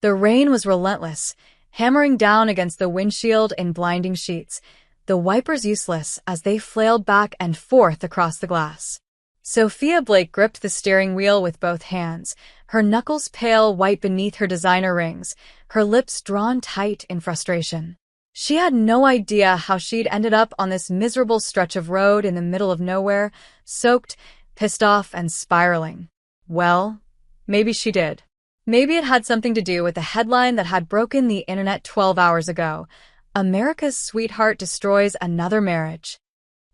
The rain was relentless, hammering down against the windshield in blinding sheets, the wipers useless as they flailed back and forth across the glass. Sophia Blake gripped the steering wheel with both hands, her knuckles pale white beneath her designer rings, her lips drawn tight in frustration. She had no idea how she'd ended up on this miserable stretch of road in the middle of nowhere, soaked, pissed off, and spiraling. Well, maybe she did. Maybe it had something to do with the headline that had broken the internet 12 hours ago. America's sweetheart destroys another marriage.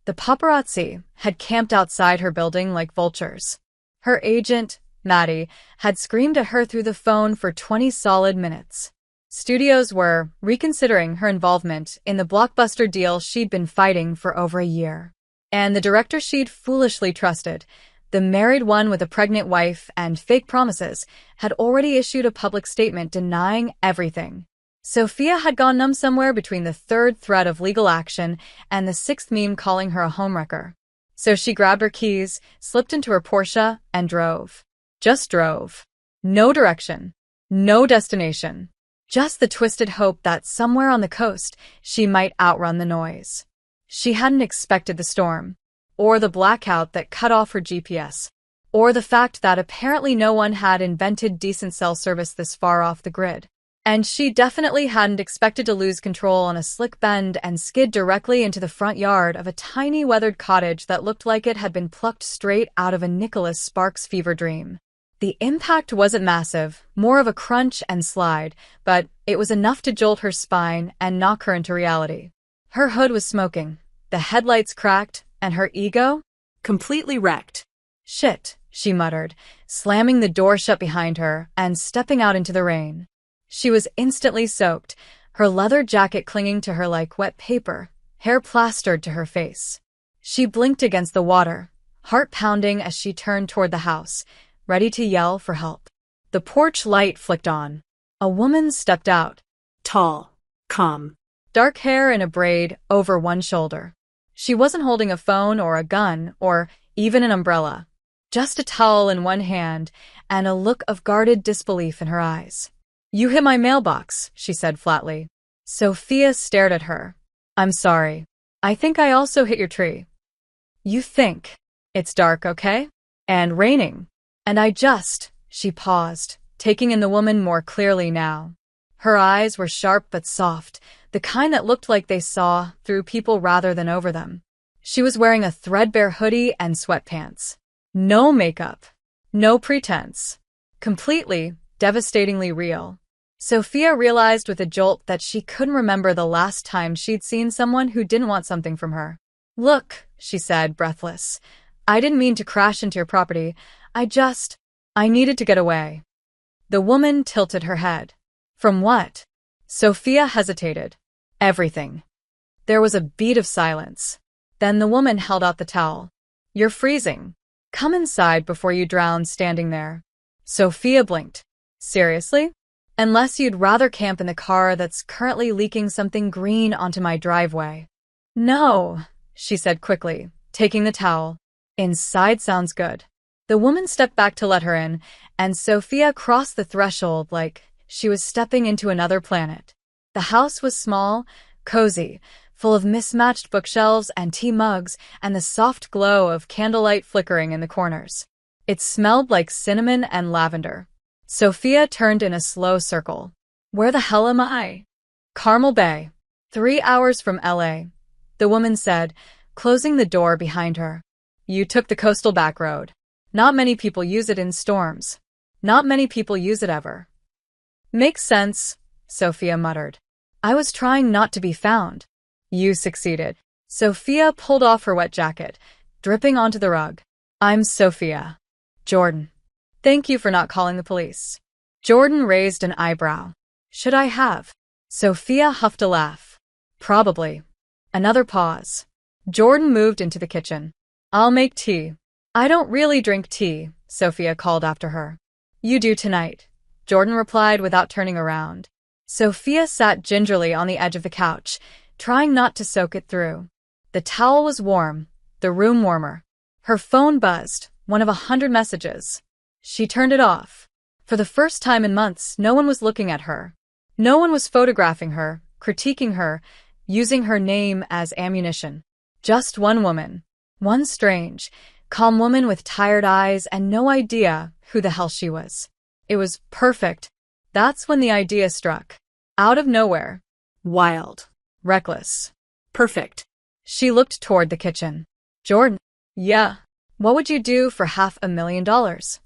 The paparazzi had camped outside her building like vultures. Her agent, Maddie, had screamed at her through the phone for 20 solid minutes. Studios were reconsidering her involvement in the blockbuster deal she'd been fighting for over a year. And the director she'd foolishly trusted, the married one with a pregnant wife and fake promises, had already issued a public statement denying everything. Sophia had gone numb somewhere between the third threat of legal action and the sixth meme calling her a homewrecker. So she grabbed her keys, slipped into her Porsche, and drove. Just drove. No direction. No destination. Just the twisted hope that somewhere on the coast she might outrun the noise. She hadn't expected the storm, or the blackout that cut off her GPS, or the fact that apparently no one had invented decent cell service this far off the grid. And she definitely hadn't expected to lose control on a slick bend and skid directly into the front yard of a tiny weathered cottage that looked like it had been plucked straight out of a Nicholas Sparks fever dream. The impact wasn't massive, more of a crunch and slide, but it was enough to jolt her spine and knock her into reality. Her hood was smoking, the headlights cracked, and her ego? Completely wrecked. Shit, she muttered, slamming the door shut behind her and stepping out into the rain. She was instantly soaked, her leather jacket clinging to her like wet paper, hair plastered to her face. She blinked against the water, heart pounding as she turned toward the house, ready to yell for help. The porch light flicked on. A woman stepped out. Tall, calm, dark hair in a braid over one shoulder. She wasn't holding a phone or a gun or even an umbrella. Just a towel in one hand and a look of guarded disbelief in her eyes. "You hit my mailbox," she said flatly. Sophia stared at her. "I'm sorry. I think I also hit your tree." "You think? It's dark, okay? And raining. And she paused, taking in the woman more clearly now. Her eyes were sharp but soft, the kind that looked like they saw through people rather than over them. She was wearing a threadbare hoodie and sweatpants. No makeup. No pretense. Completely, devastatingly real. Sophia realized with a jolt that she couldn't remember the last time she'd seen someone who didn't want something from her. "Look," she said, breathless. "I didn't mean to crash into your property. I needed to get away." The woman tilted her head. "From what?" Sophia hesitated. "Everything." There was a beat of silence. Then the woman held out the towel. "You're freezing. Come inside before you drown standing there." Sophia blinked. "Seriously? Unless you'd rather camp in the car that's currently leaking something green onto my driveway." "No," she said quickly, taking the towel. "Inside sounds good." The woman stepped back to let her in, and Sophia crossed the threshold like she was stepping into another planet. The house was small, cozy, full of mismatched bookshelves and tea mugs and the soft glow of candlelight flickering in the corners. It smelled like cinnamon and lavender. Sophia turned in a slow circle. "Where the hell am I?" "Carmel Bay. 3 hours from LA," the woman said, closing the door behind her. "You took the coastal back road. Not many people use it in storms. Not many people use it ever." "Makes sense," Sophia muttered. "I was trying not to be found." "You succeeded." Sophia pulled off her wet jacket, dripping onto the rug. "I'm Sophia. Jordan. Thank you for not calling the police." Jordan raised an eyebrow. "Should I have?" Sophia huffed a laugh. "Probably." Another pause. Jordan moved into the kitchen. "I'll make tea." "I don't really drink tea," Sophia called after her. "You do tonight," Jordan replied without turning around. Sophia sat gingerly on the edge of the couch, trying not to soak it through. The towel was warm, the room warmer. Her phone buzzed, one of 100 messages. She turned it off. For the first time in months, no one was looking at her. No one was photographing her, critiquing her, using her name as ammunition. Just one woman. One strange, calm woman with tired eyes and no idea who the hell she was. It was perfect. That's when the idea struck. Out of nowhere. Wild. Reckless. Perfect. She looked toward the kitchen. Jordan. Yeah. What would you do for $500,000?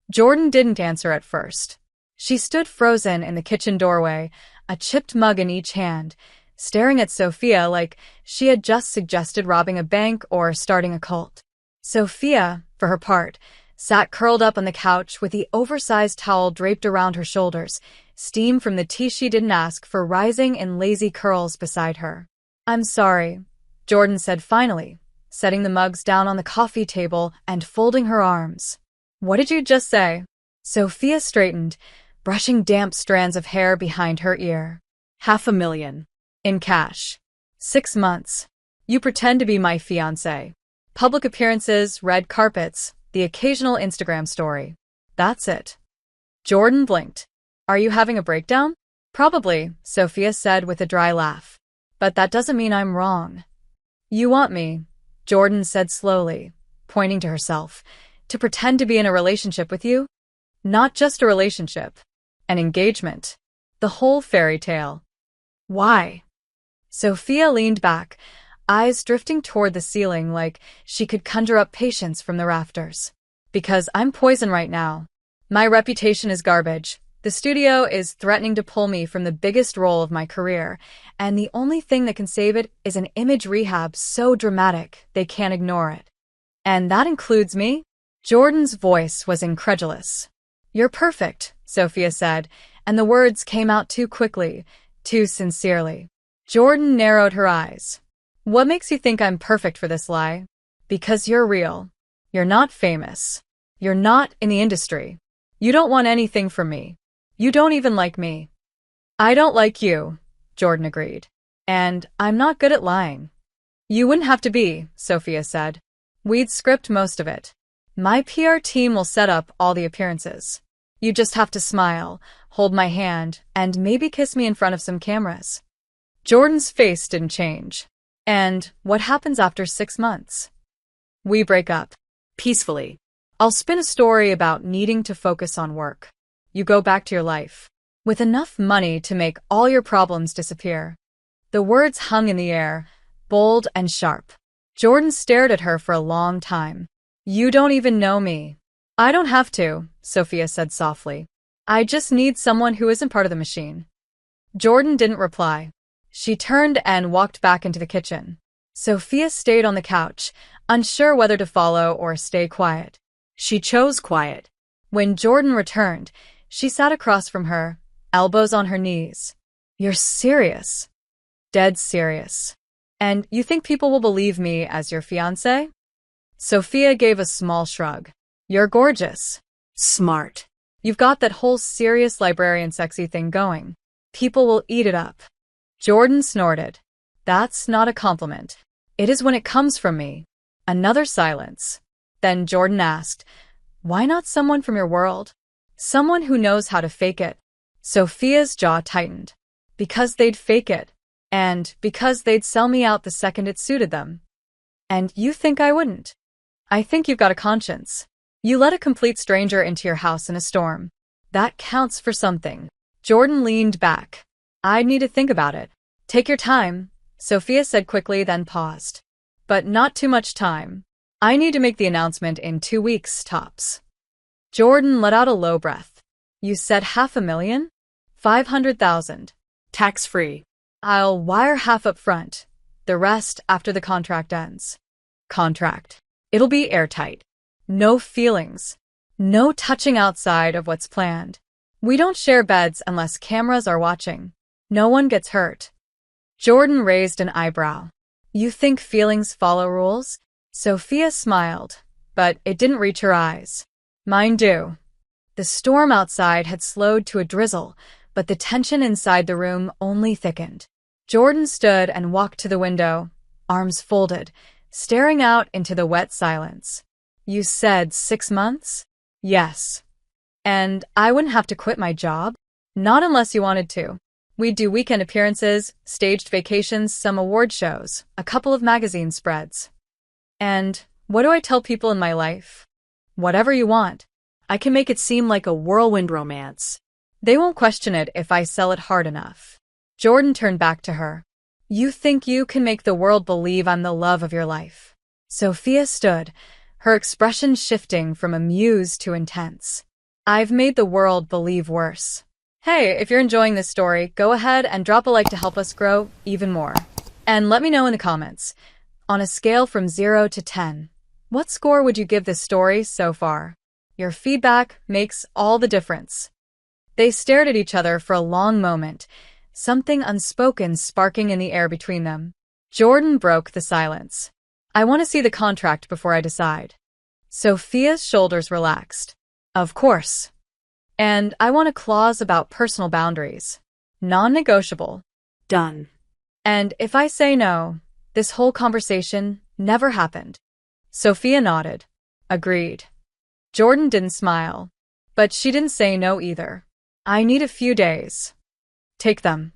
Jordan didn't answer at first. She stood frozen in the kitchen doorway, a chipped mug in each hand, staring at Sophia like she had just suggested robbing a bank or starting a cult. Sophia, for her part, sat curled up on the couch with the oversized towel draped around her shoulders, steam from the tea she didn't ask for rising in lazy curls beside her. I'm sorry, Jordan said finally, setting the mugs down on the coffee table and folding her arms. What did you just say? Sophia straightened, brushing damp strands of hair behind her ear. $500,000. In cash. 6 months. You pretend to be my fiancé. Public appearances, red carpets, the occasional Instagram story. That's it. Jordan blinked. Are you having a breakdown? Probably, Sophia said with a dry laugh. But that doesn't mean I'm wrong. You want me, Jordan said slowly, pointing to herself, to pretend to be in a relationship with you? Not just a relationship. An engagement. The whole fairy tale. Why? Sophia leaned back, eyes drifting toward the ceiling like she could conjure up patience from the rafters. Because I'm poison right now. My reputation is garbage. The studio is threatening to pull me from the biggest role of my career, and the only thing that can save it is an image rehab so dramatic they can't ignore it. And that includes me? Jordan's voice was incredulous. You're perfect, Sophia said, and the words came out too quickly, too sincerely. Jordan narrowed her eyes. What makes you think I'm perfect for this lie? Because you're real. You're not famous. You're not in the industry. You don't want anything from me. You don't even like me. I don't like you, Jordan agreed. And I'm not good at lying. You wouldn't have to be, Sophia said. We'd script most of it. My PR team will set up all the appearances. You just have to smile, hold my hand, and maybe kiss me in front of some cameras. Jordan's face didn't change. And what happens after 6 months? We break up. Peacefully. I'll spin a story about needing to focus on work. You go back to your life. With enough money to make all your problems disappear. The words hung in the air, bold and sharp. Jordan stared at her for a long time. You don't even know me. I don't have to, Sophia said softly. I just need someone who isn't part of the machine. Jordan didn't reply. She turned and walked back into the kitchen. Sophia stayed on the couch, unsure whether to follow or stay quiet. She chose quiet. When Jordan returned, she sat across from her, elbows on her knees. You're serious. Dead serious. And you think people will believe me as your fiancé? Sophia gave a small shrug. You're gorgeous. Smart. You've got that whole serious librarian sexy thing going. People will eat it up. Jordan snorted. That's not a compliment. It is when it comes from me. Another silence. Then Jordan asked, why not someone from your world? Someone who knows how to fake it. Sophia's jaw tightened. Because they'd fake it. And because they'd sell me out the second it suited them. And you think I wouldn't? I think you've got a conscience. You let a complete stranger into your house in a storm. That counts for something. Jordan leaned back. I'd need to think about it. Take your time, Sophia said quickly, then paused. But not too much time. I need to make the announcement in 2 weeks, tops. Jordan let out a low breath. You said $500,000? 500,000. Tax-free. I'll wire half up front. The rest after the contract ends. Contract. It'll be airtight. No feelings. No touching outside of what's planned. We don't share beds unless cameras are watching. No one gets hurt. Jordan raised an eyebrow. You think feelings follow rules? Sophia smiled, but it didn't reach her eyes. Mine do. The storm outside had slowed to a drizzle, but the tension inside the room only thickened. Jordan stood and walked to the window, arms folded, staring out into the wet silence. You said 6 months? Yes. And I wouldn't have to quit my job? Not unless you wanted to. We'd do weekend appearances, staged vacations, some award shows, a couple of magazine spreads. And what do I tell people in my life? Whatever you want. I can make it seem like a whirlwind romance. They won't question it if I sell it hard enough. Jordan turned back to her. You think you can make the world believe I'm the love of your life? Sophia stood, her expression shifting from amused to intense. I've made the world believe worse. Hey, if you're enjoying this story, go ahead and drop a like to help us grow even more. And let me know in the comments, on a scale from 0 to 10, what score would you give this story so far? Your feedback makes all the difference. They stared at each other for a long moment, something unspoken sparking in the air between them. Jordan broke the silence. I want to see the contract before I decide. Sophia's shoulders relaxed. Of course. And I want a clause about personal boundaries. Non-negotiable. Done. And if I say no, this whole conversation never happened. Sophia nodded. Agreed. Jordan didn't smile, but she didn't say no either. I need a few days. Take them.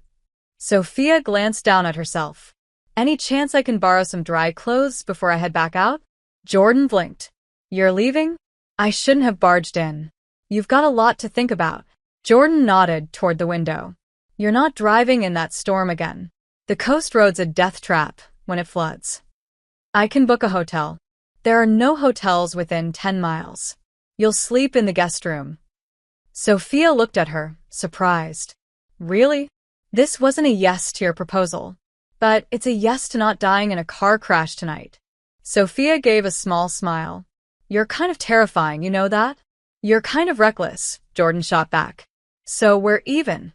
Sophia glanced down at herself. Any chance I can borrow some dry clothes before I head back out? Jordan blinked. You're leaving? I shouldn't have barged in. You've got a lot to think about. Jordan nodded toward the window. You're not driving in that storm again. The coast road's a death trap when it floods. I can book a hotel. There are no hotels within 10 miles. You'll sleep in the guest room. Sophia looked at her, surprised. Really? This wasn't a yes to your proposal. But it's a yes to not dying in a car crash tonight. Sophia gave a small smile. You're kind of terrifying, you know that? You're kind of reckless, Jordan shot back. So we're even.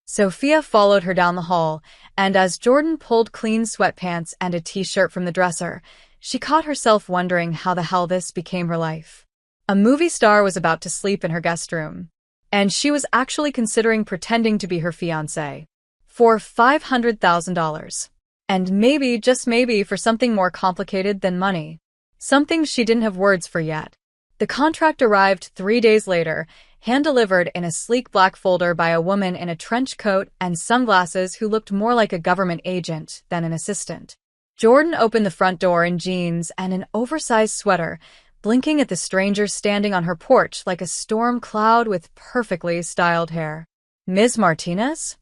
Sophia followed her down the hall, and as Jordan pulled clean sweatpants and a t-shirt from the dresser, she caught herself wondering how the hell this became her life. A movie star was about to sleep in her guest room, and she was actually considering pretending to be her fiancé for $500,000. And maybe, just maybe, for something more complicated than money. Something she didn't have words for yet. The contract arrived 3 days later, hand-delivered in a sleek black folder by a woman in a trench coat and sunglasses who looked more like a government agent than an assistant. Jordan opened the front door in jeans and an oversized sweater, blinking at the stranger standing on her porch like a storm cloud with perfectly styled hair. Ms. Martinez?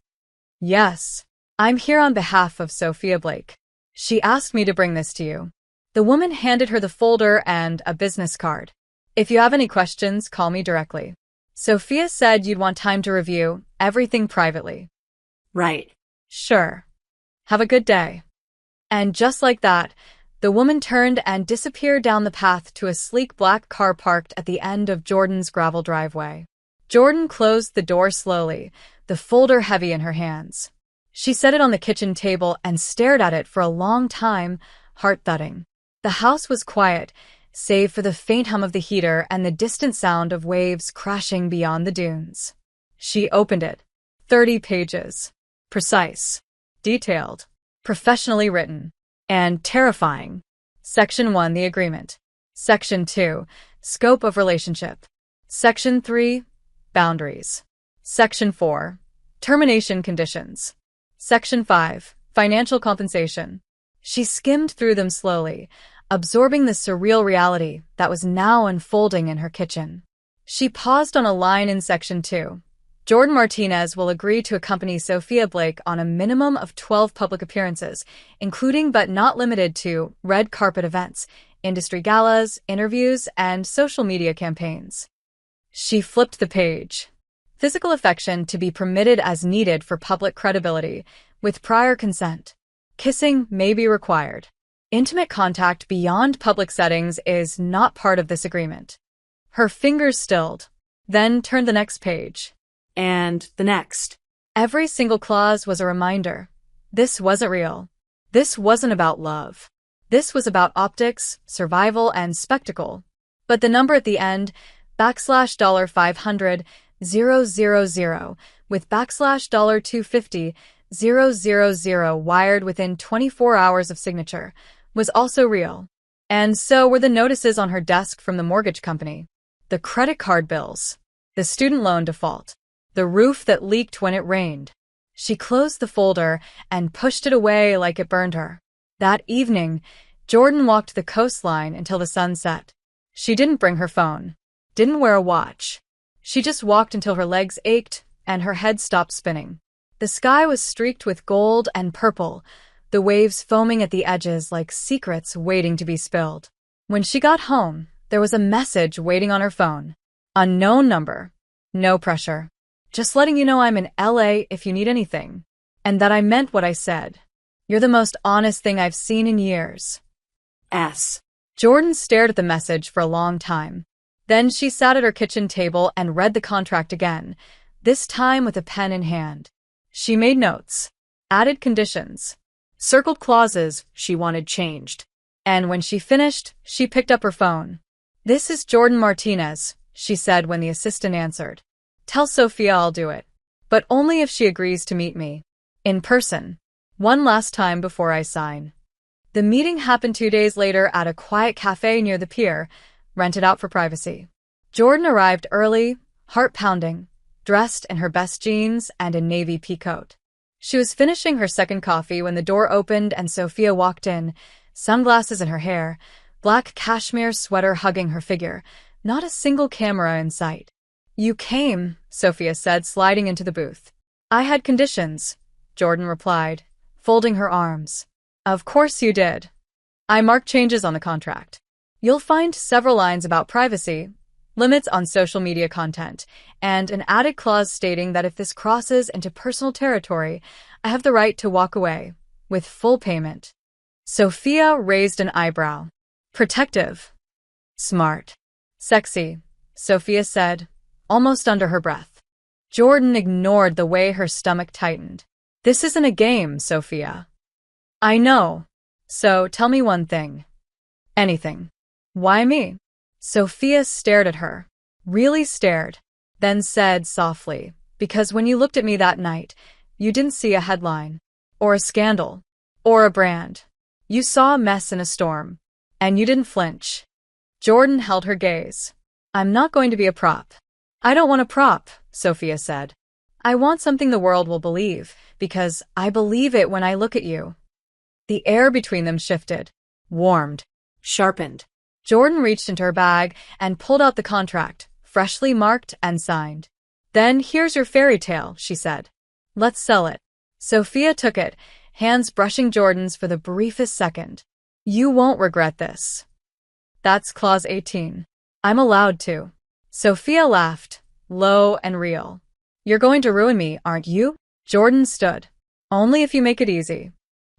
Yes. I'm here on behalf of Sophia Blake. She asked me to bring this to you. The woman handed her the folder and a business card. If you have any questions, call me directly. Sophia said you'd want time to review everything privately. Right. Sure. Have a good day. And just like that, the woman turned and disappeared down the path to a sleek black car parked at the end of Jordan's gravel driveway. Jordan closed the door slowly, the folder heavy in her hands. She set it on the kitchen table and stared at it for a long time, heart-thudding. The house was quiet, save for the faint hum of the heater and the distant sound of waves crashing beyond the dunes. She opened it. 30 pages. Precise. Detailed. Professionally written. And terrifying. Section 1, the agreement. Section 2, scope of relationship. Section 3, boundaries. Section 4, termination conditions. Section 5, financial compensation. She skimmed through them slowly, absorbing the surreal reality that was now unfolding in her kitchen. She paused on a line in Section 2. Jordan Martinez will agree to accompany Sophia Blake on a minimum of 12 public appearances, including but not limited to red carpet events, industry galas, interviews, and social media campaigns. She flipped the page. Physical affection to be permitted as needed for public credibility, with prior consent. Kissing may be required. Intimate contact beyond public settings is not part of this agreement. Her fingers stilled, then turned the next page. And the next. Every single clause was a reminder. This wasn't real. This wasn't about love. This was about optics, survival, and spectacle. But the number at the end, $500,000, with $250,000 wired within 24 hours of signature, was also real. And so were the notices on her desk from the mortgage company. The credit card bills. The student loan default. The roof that leaked when it rained. She closed the folder and pushed it away like it burned her. That evening, Jordan walked the coastline until the sun set. She didn't bring her phone. Didn't wear a watch. She just walked until her legs ached and her head stopped spinning. The sky was streaked with gold and purple, the waves foaming at the edges like secrets waiting to be spilled. When she got home, there was a message waiting on her phone. Unknown number. No pressure. Just letting you know I'm in LA if you need anything. And that I meant what I said. You're the most honest thing I've seen in years. S. Jordan stared at the message for a long time. Then she sat at her kitchen table and read the contract again, this time with a pen in hand. She made notes, added conditions, circled clauses she wanted changed. And when she finished, she picked up her phone. "This is Jordan Martinez," she said when the assistant answered. "Tell Sophia I'll do it. But only if she agrees to meet me. In person. One last time before I sign." The meeting happened 2 days later at a quiet cafe near the pier, rented out for privacy. Jordan arrived early, heart pounding, dressed in her best jeans and a navy pea coat. She was finishing her second coffee when the door opened and Sophia walked in, sunglasses in her hair, black cashmere sweater hugging her figure, not a single camera in sight. "You came," Sophia said, sliding into the booth. "I had conditions," Jordan replied, folding her arms. "Of course you did. I marked changes on the contract. You'll find several lines about privacy, limits on social media content, and an added clause stating that if this crosses into personal territory, I have the right to walk away, with full payment." Sophia raised an eyebrow. "Protective. Smart. Sexy," Sophia said, almost under her breath. Jordan ignored the way her stomach tightened. "This isn't a game, Sophia." "I know. So tell me one thing." "Anything." "Why me?" Sophia stared at her. Really stared. Then said softly, "Because when you looked at me that night, you didn't see a headline. Or a scandal. Or a brand. You saw a mess in a storm. And you didn't flinch." Jordan held her gaze. "I'm not going to be a prop." "I don't want a prop," Sophia said. "I want something the world will believe, because I believe it when I look at you." The air between them shifted, warmed, Sharpened. Jordan reached into her bag and pulled out the contract, freshly marked and signed. "Then here's your fairy tale," she said. "Let's sell it." Sophia took it, hands brushing Jordan's for the briefest second. "You won't regret this." "That's clause 18. I'm allowed to." Sophia laughed, low and real. "You're going to ruin me, aren't you?" Jordan stood. "Only if you make it easy."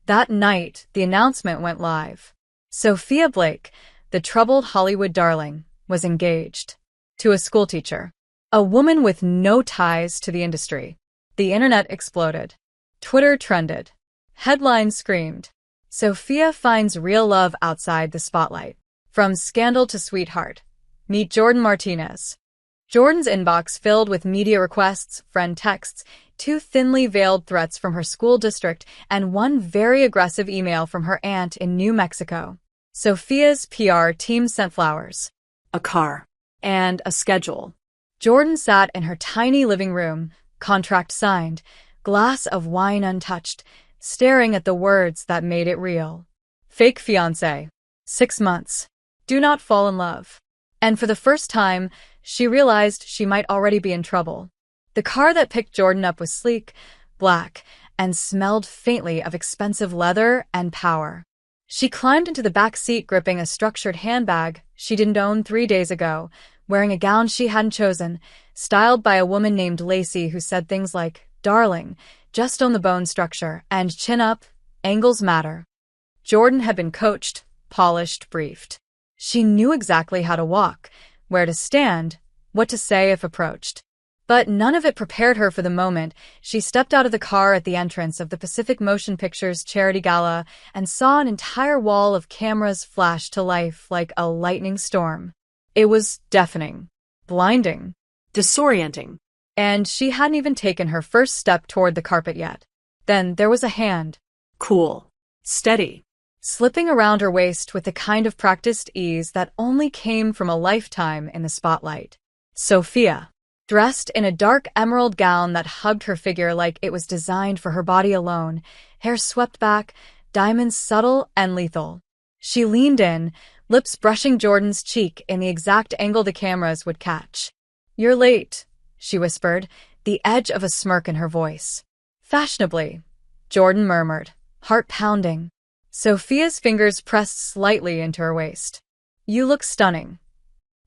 That night, the announcement went live. Sophia Blake, the troubled Hollywood darling, was engaged. To a schoolteacher. A woman with no ties to the industry. The internet exploded. Twitter trended. Headlines screamed. Sophia finds real love outside the spotlight. From scandal to sweetheart. Meet Jordan Martinez. Jordan's inbox filled with media requests, friend texts, 2 thinly veiled threats from her school district, and 1 very aggressive email from her aunt in New Mexico. Sophia's PR team sent flowers, A car. and a schedule. Jordan sat in her tiny living room, contract signed, glass of wine untouched, staring at the words that made it real. Fake fiancé. 6 months. Do not fall in love. And for the first time, she realized she might already be in trouble. The car that picked Jordan up was sleek, black, and smelled faintly of expensive leather and power. She climbed into the back seat gripping a structured handbag she didn't own 3 days ago, wearing a gown she hadn't chosen, styled by a woman named Lacey who said things like, "Darling, just own the bone structure, and chin up, angles matter." Jordan had been coached, polished, briefed. She knew exactly how to walk, where to stand, what to say if approached. But none of it prepared her for the moment she stepped out of the car at the entrance of the Pacific Motion Pictures charity gala and saw an entire wall of cameras flash to life like a lightning storm. It was deafening, blinding, Disorienting. and she hadn't even taken her first step toward the carpet yet. Then there was a hand, Cool. Steady. slipping around her waist with the kind of practiced ease that only came from a lifetime in the spotlight. Sophia. dressed in a dark emerald gown that hugged her figure like it was designed for her body alone, hair swept back, diamonds subtle and lethal. She leaned in, lips brushing Jordan's cheek in the exact angle the cameras would catch. "You're late," she whispered, the edge of a smirk in her voice. "Fashionably," Jordan murmured, heart pounding. Sophia's fingers pressed slightly into her waist. "You look stunning."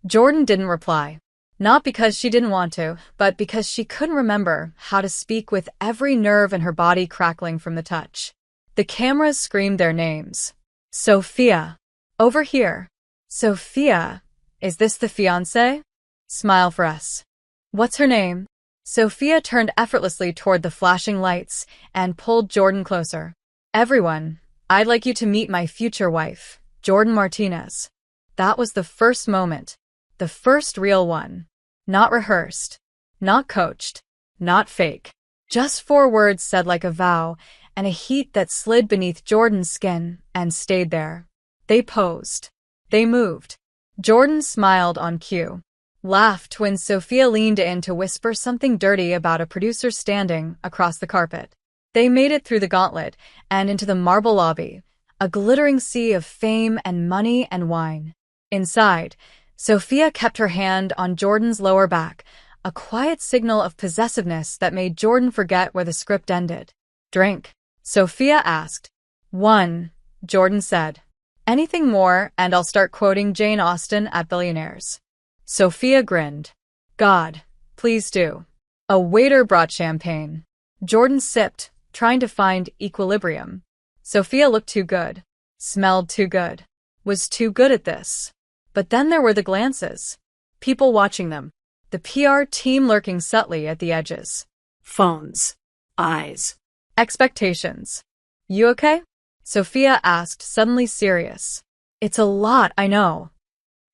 Jordan didn't reply. Not because she didn't want to, but because she couldn't remember how to speak with every nerve in her body crackling from the touch. The cameras screamed their names. "Sophia! Over here! Sophia! Is this the fiancée? Smile for us. What's her name?" Sophia turned effortlessly toward the flashing lights and pulled Jordan closer. "Everyone, I'd like you to meet my future wife, Jordan Martinez." That was the first moment. The first real one. Not rehearsed. Not coached. Not fake. Just 4 words said like a vow, and a heat that slid beneath Jordan's skin and stayed there. They posed. They moved. Jordan smiled on cue. Laughed when Sophia leaned in to whisper something dirty about a producer standing across the carpet. They made it through the gauntlet and into the marble lobby, a glittering sea of fame and money and wine. Inside, Sophia kept her hand on Jordan's lower back, a quiet signal of possessiveness that made Jordan forget where the script ended. "Drink?" Sophia asked. "One," Jordan said. "Anything more, and I'll start quoting Jane Austen at Billionaires." Sophia grinned. "God, please do." A waiter brought champagne. Jordan sipped, trying to find equilibrium. Sophia looked too good, smelled too good, was too good at this. But then there were the glances. People watching them. The PR team lurking subtly at the edges. Phones. Eyes. Expectations. "You okay?" Sophia asked, suddenly serious. "It's a lot, I know."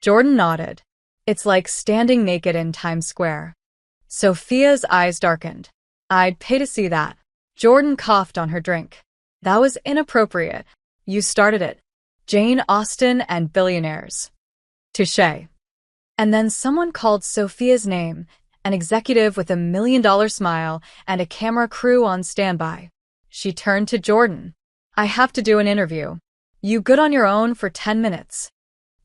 Jordan nodded. "It's like standing naked in Times Square." Sophia's eyes darkened. "I'd pay to see that." Jordan coughed on her drink. "That was inappropriate. You started it. Jane Austen and Billionaires." Touché. And then someone called Sophia's name, an executive with $1 million smile and a camera crew on standby. She turned to Jordan. "I have to do an interview. You good on your own for 10 minutes?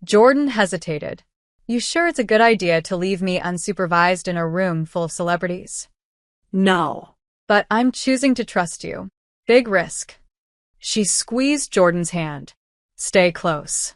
Jordan hesitated. "You sure it's a good idea to leave me unsupervised in a room full of celebrities?" No. "But I'm choosing to trust you. Big risk." She squeezed Jordan's hand. "Stay close."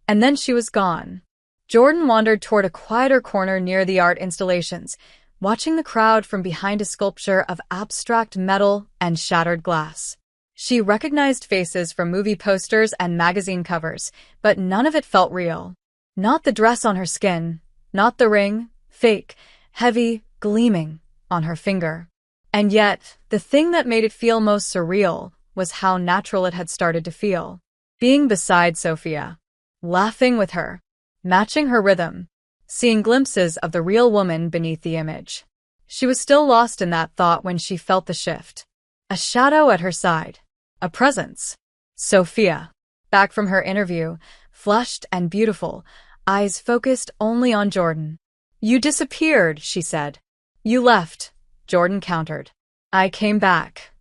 And then she was gone. Jordan wandered toward a quieter corner near the art installations, watching the crowd from behind a sculpture of abstract metal and shattered glass. She recognized faces from movie posters and magazine covers, but none of it felt real. Not the dress on her skin, not the ring, fake, heavy, gleaming, on her finger. And yet, the thing that made it feel most surreal was how natural it had started to feel. Being beside Sophia, laughing with her, matching her rhythm, seeing glimpses of the real woman beneath the image. She was still lost in that thought when she felt the shift. A shadow at her side. A presence. Sophia, back from her interview, flushed and beautiful, eyes focused only on Jordan. "You disappeared," she said. "You left," Jordan countered. "I came back."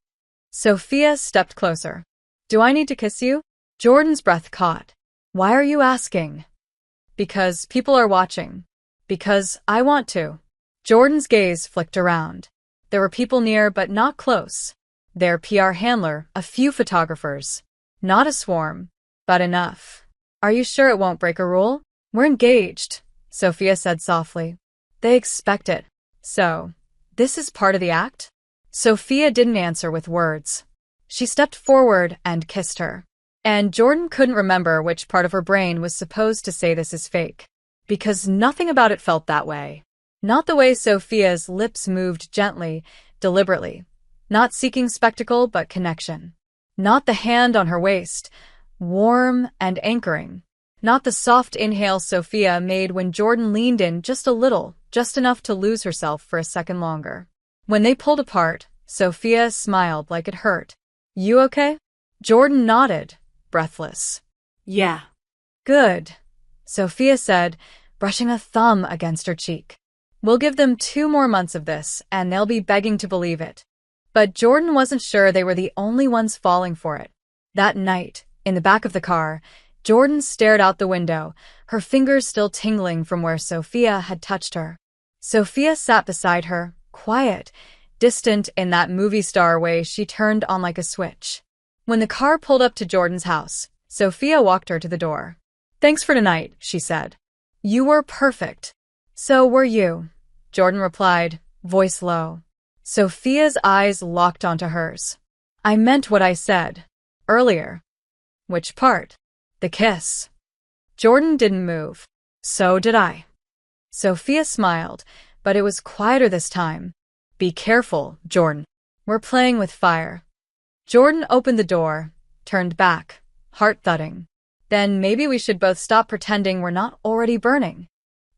Sophia stepped closer. "Do I need to kiss you?" Jordan's breath caught. "Why are you asking?" "Because people are watching. Because I want to." Jordan's gaze flicked around. There were people near but not close. Their PR handler, a few photographers. Not a swarm, but enough. "Are you sure it won't break a rule?" "We're engaged," Sophia said softly. "They expect it. So, this is part of the act?" Sophia didn't answer with words. She stepped forward and kissed her. And Jordan couldn't remember which part of her brain was supposed to say this is fake. Because nothing about it felt that way. Not the way Sophia's lips moved gently, deliberately. Not seeking spectacle, but connection. Not the hand on her waist, warm and anchoring. Not the soft inhale Sophia made when Jordan leaned in just a little, just enough to lose herself for a second longer. When they pulled apart, Sophia smiled like it hurt. "You okay?" Jordan nodded, breathless. Yeah. "Good," Sophia said, brushing a thumb against her cheek. We'll give them 2 more months of this, and they'll be begging to believe it. But Jordan wasn't sure they were the only ones falling for it. That night, in the back of the car, Jordan stared out the window, her fingers still tingling from where Sophia had touched her. Sophia sat beside her, quiet, distant in that movie star way she turned on like a switch. When the car pulled up to Jordan's house, Sophia walked her to the door. "Thanks for tonight," she said. "You were perfect." "So were you," Jordan replied, voice low. Sophia's eyes locked onto hers. "I meant what I said. Earlier." "Which part?" "The kiss." Jordan didn't move. "So did I." Sophia smiled, but it was quieter this time. "Be careful, Jordan. We're playing with fire." Jordan opened the door, turned back, heart thudding. "Then maybe we should both stop pretending we're not already burning."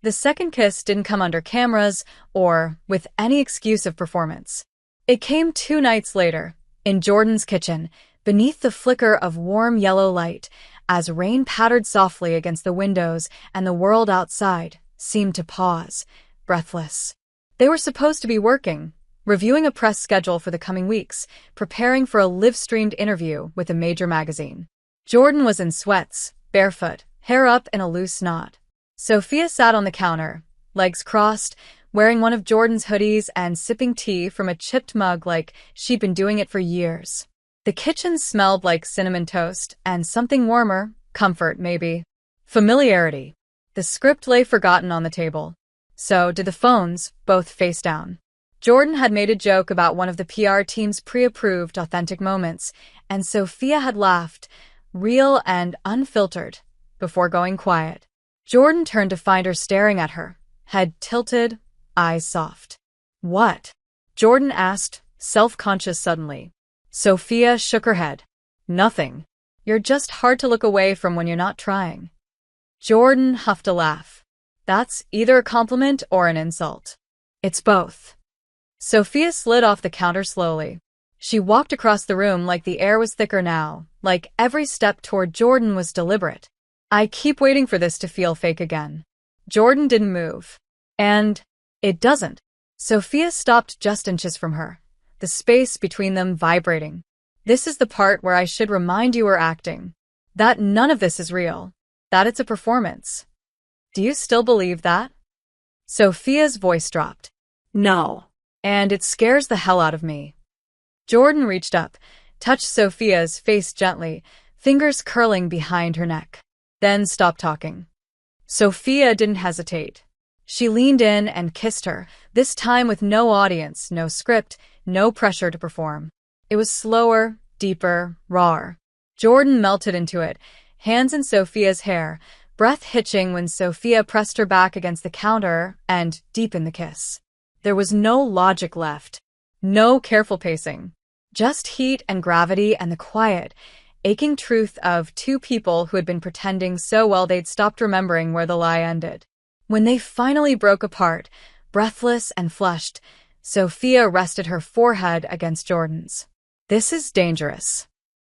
The second kiss didn't come under cameras or with any excuse of performance. It came 2 nights later, in Jordan's kitchen, beneath the flicker of warm yellow light, as rain pattered softly against the windows and the world outside seemed to pause, breathless. They were supposed to be working, reviewing a press schedule for the coming weeks, preparing for a live-streamed interview with a major magazine. Jordan was in sweats, barefoot, hair up in a loose knot. Sophia sat on the counter, legs crossed, wearing one of Jordan's hoodies and sipping tea from a chipped mug like she'd been doing it for years. The kitchen smelled like cinnamon toast and something warmer, comfort maybe. Familiarity. The script lay forgotten on the table. So did the phones, both face down. Jordan had made a joke about one of the PR team's pre-approved authentic moments, and Sophia had laughed, real and unfiltered, before going quiet. Jordan turned to find her staring at her, head tilted, eyes soft. "What?" Jordan asked, self-conscious suddenly. Sophia shook her head. "Nothing. You're just hard to look away from when you're not trying." Jordan huffed a laugh. "That's either a compliment or an insult." "It's both." Sophia slid off the counter slowly. She walked across the room like the air was thicker now, like every step toward Jordan was deliberate. "I keep waiting for this to feel fake again." Jordan didn't move. "And it doesn't." Sophia stopped just inches from her, the space between them vibrating. "This is the part where I should remind you we're acting. That none of this is real. That it's a performance. Do you still believe that?" Sophia's voice dropped. No. "And it scares the hell out of me." Jordan reached up, touched Sophia's face gently, fingers curling behind her neck. Then stopped talking. Sophia didn't hesitate. She leaned in and kissed her, this time with no audience, no script, no pressure to perform. It was slower, deeper, rawer. Jordan melted into it, hands in Sophia's hair, breath hitching when Sophia pressed her back against the counter and deepened the kiss. There was no logic left, no careful pacing, just heat and gravity and the quiet, aching truth of 2 people who had been pretending so well they'd stopped remembering where the lie ended. When they finally broke apart, breathless and flushed, Sophia rested her forehead against Jordan's. "This is dangerous.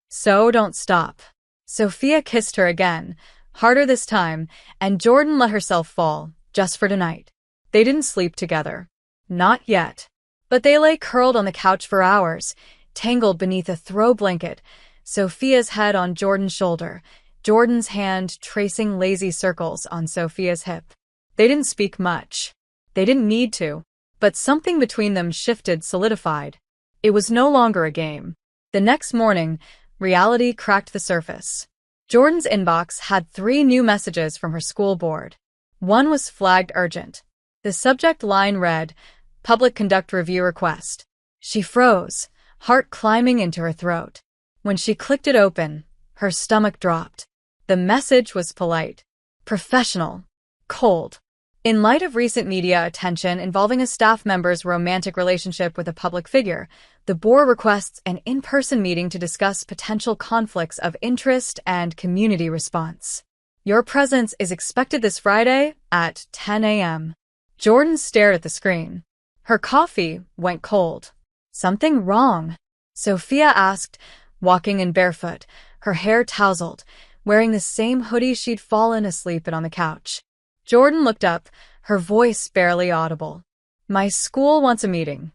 So don't stop." Sophia kissed her again, harder this time, and Jordan let herself fall, just for tonight. They didn't sleep together. Not yet. But they lay curled on the couch for hours, tangled beneath a throw blanket, Sophia's head on Jordan's shoulder, Jordan's hand tracing lazy circles on Sophia's hip. They didn't speak much. They didn't need to. But something between them shifted, solidified. It was no longer a game. The next morning, reality cracked the surface. Jordan's inbox had 3 new messages from her school board. One was flagged urgent. The subject line read, "Public Conduct Review Request." She froze, heart climbing into her throat. When she clicked it open, her stomach dropped. The message was polite, professional, cold. In light of recent media attention involving a staff member's romantic relationship with a public figure, the board requests an in-person meeting to discuss potential conflicts of interest and community response. Your presence is expected this Friday at 10 a.m. Jordan stared at the screen. Her coffee went cold. Something wrong? Sophia asked, walking in barefoot, her hair tousled, wearing the same hoodie she'd fallen asleep in on the couch. Jordan looked up, her voice barely audible. My school wants a meeting.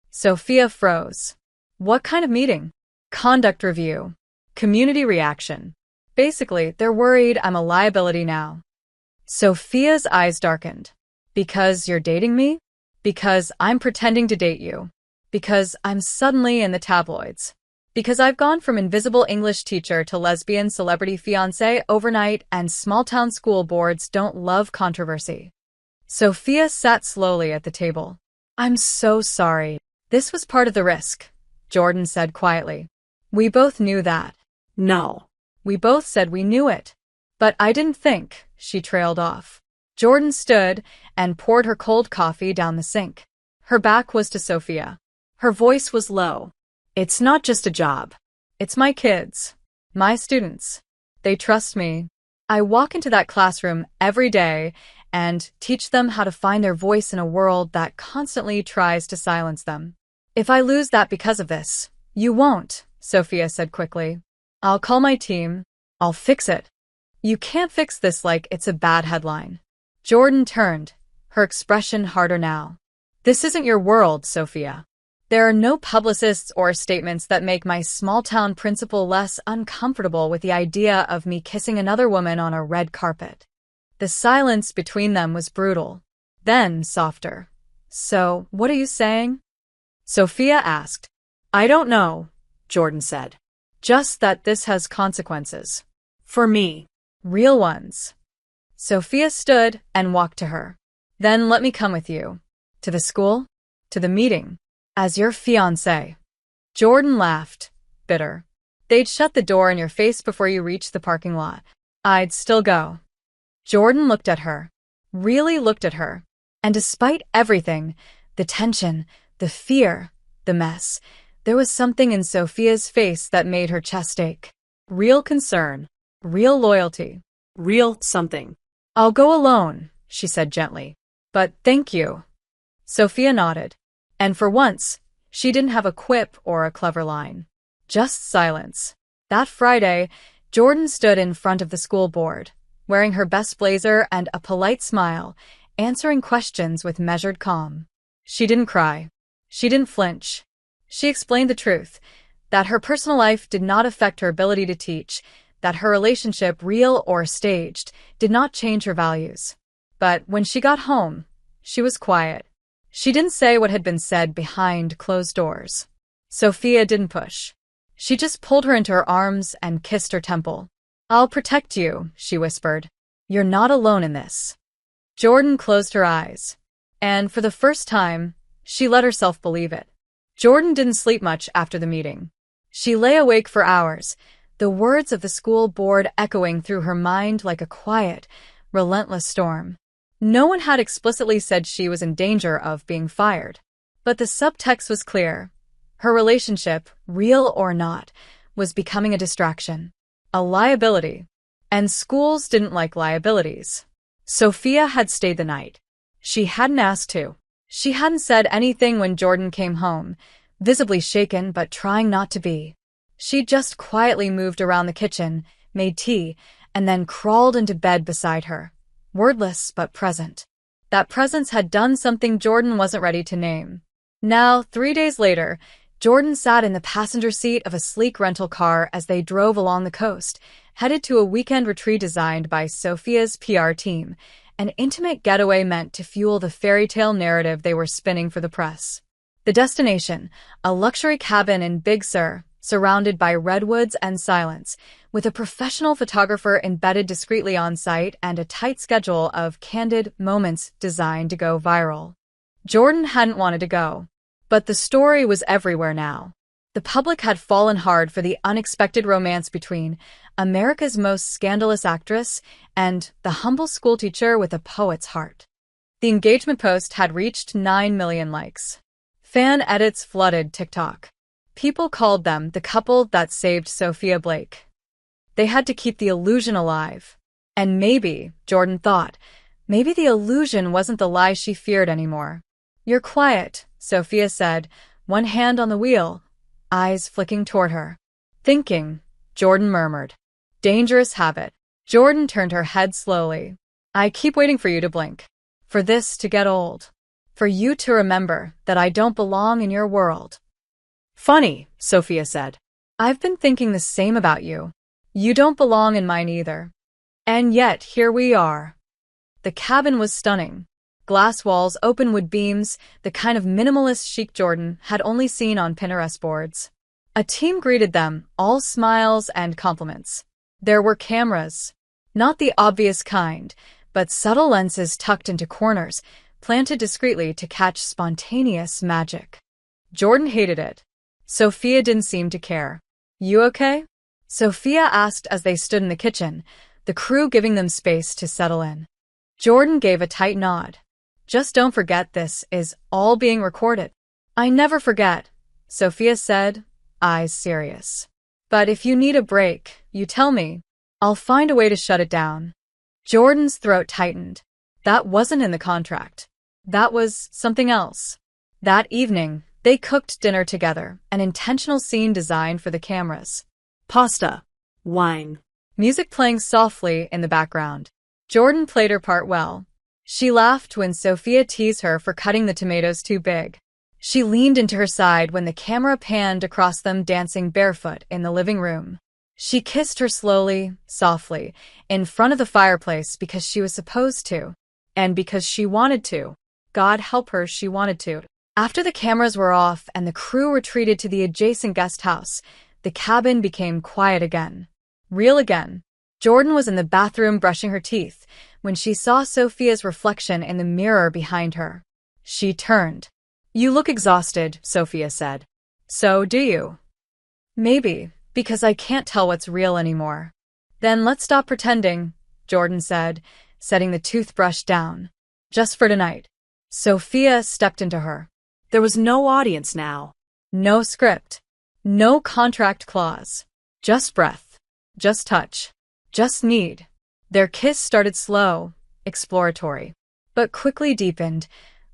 Sophia froze. What kind of meeting? Conduct review. Community reaction. Basically, they're worried I'm a liability now. Sophia's eyes darkened. Because you're dating me? Because I'm pretending to date you. Because I'm suddenly in the tabloids. Because I've gone from invisible English teacher to lesbian celebrity fiancé overnight, and small-town school boards don't love controversy. Sophia sat slowly at the table. I'm so sorry. This was part of the risk, Jordan said quietly. We both knew that. No. We both said we knew it. But I didn't think, she trailed off. Jordan stood and poured her cold coffee down the sink. Her back was to Sophia. Her voice was low. It's not just a job. It's my kids. My students. They trust me. I walk into that classroom every day and teach them how to find their voice in a world that constantly tries to silence them. If I lose that because of this, you won't, Sophia said quickly. I'll call my team. I'll fix it. You can't fix this like it's a bad headline. Jordan turned, her expression harder now. This isn't your world, Sophia. There are no publicists or statements that make my small-town principal less uncomfortable with the idea of me kissing another woman on a red carpet. The silence between them was brutal, then softer. So, what are you saying? Sophia asked. I don't know, Jordan said. Just that this has consequences. For me. Real ones. Sophia stood and walked to her. Then let me come with you. To the school? To the meeting? As your fiancé. Jordan laughed, bitter. They'd shut the door in your face before you reached the parking lot. I'd still go. Jordan looked at her. Really looked at her. And despite everything, the tension, the fear, the mess, there was something in Sophia's face that made her chest ache. Real concern. Real loyalty. Real something. I'll go alone, she said gently. But thank you. Sophia nodded. And for once, she didn't have a quip or a clever line. Just silence. That Friday, Jordan stood in front of the school board, wearing her best blazer and a polite smile, answering questions with measured calm. She didn't cry. She didn't flinch. She explained the truth, that her personal life did not affect her ability to teach, that her relationship, real or staged, did not change her values. But when she got home, she was quiet. She didn't say what had been said behind closed doors. Sophia didn't push. She just pulled her into her arms and kissed her temple. I'll protect you, she whispered. You're not alone in this. Jordan closed her eyes. And for the first time, she let herself believe it. Jordan didn't sleep much after the meeting. She lay awake for hours, the words of the school board echoing through her mind like a quiet, relentless storm. No one had explicitly said she was in danger of being fired. But the subtext was clear. Her relationship, real or not, was becoming a distraction. A liability. And schools didn't like liabilities. Sophia had stayed the night. She hadn't asked to. She hadn't said anything when Jordan came home, visibly shaken but trying not to be. She just quietly moved around the kitchen, made tea, and then crawled into bed beside her. Wordless but present. That presence had done something Jordan wasn't ready to name. Now, 3 days later, Jordan sat in the passenger seat of a sleek rental car as they drove along the coast, headed to a weekend retreat designed by Sophia's PR team, an intimate getaway meant to fuel the fairy tale narrative they were spinning for the press. The destination, a luxury cabin in Big Sur, surrounded by redwoods and silence, with a professional photographer embedded discreetly on site and a tight schedule of candid moments designed to go viral. Jordan hadn't wanted to go, but the story was everywhere now. The public had fallen hard for the unexpected romance between America's most scandalous actress and the humble schoolteacher with a poet's heart. The engagement post had reached 9 million likes. Fan edits flooded TikTok. People called them the couple that saved Sophia Blake. They had to keep the illusion alive. And maybe, Jordan thought, maybe the illusion wasn't the lie she feared anymore. You're quiet, Sophia said, one hand on the wheel, eyes flicking toward her. Thinking, Jordan murmured. Dangerous habit. Jordan turned her head slowly. I keep waiting for you to blink. For this to get old. For you to remember that I don't belong in your world. Funny, Sophia said. I've been thinking the same about you. You don't belong in mine either. And yet, here we are. The cabin was stunning. Glass walls, open wood beams, the kind of minimalist chic Jordan had only seen on Pinterest boards. A team greeted them, all smiles and compliments. There were cameras. Not the obvious kind, but subtle lenses tucked into corners, planted discreetly to catch spontaneous magic. Jordan hated it. Sophia didn't seem to care. You okay? Sophia asked as they stood in the kitchen, the crew giving them space to settle in. Jordan gave a tight nod. Just don't forget this is all being recorded. I never forget, Sophia said, eyes serious. But if you need a break, you tell me. I'll find a way to shut it down. Jordan's throat tightened. That wasn't in the contract. That was something else. That evening, they cooked dinner together, an intentional scene designed for the cameras. Pasta. Wine. Music playing softly in the background. Jordan played her part well. She laughed when Sophia teased her for cutting the tomatoes too big. She leaned into her side when the camera panned across them dancing barefoot in the living room. She kissed her slowly, softly, in front of the fireplace because she was supposed to. And because she wanted to. God help her, she wanted to. After the cameras were off and the crew retreated to the adjacent guest house, the cabin became quiet again. Real again. Jordan was in the bathroom brushing her teeth when she saw Sophia's reflection in the mirror behind her. She turned. You look exhausted, Sophia said. So do you. Maybe, because I can't tell what's real anymore. Then let's stop pretending, Jordan said, setting the toothbrush down. Just for tonight. Sophia stepped into her. There was no audience now. No script. No contract clause. Just breath. Just touch. Just need. Their kiss started slow, exploratory, but quickly deepened,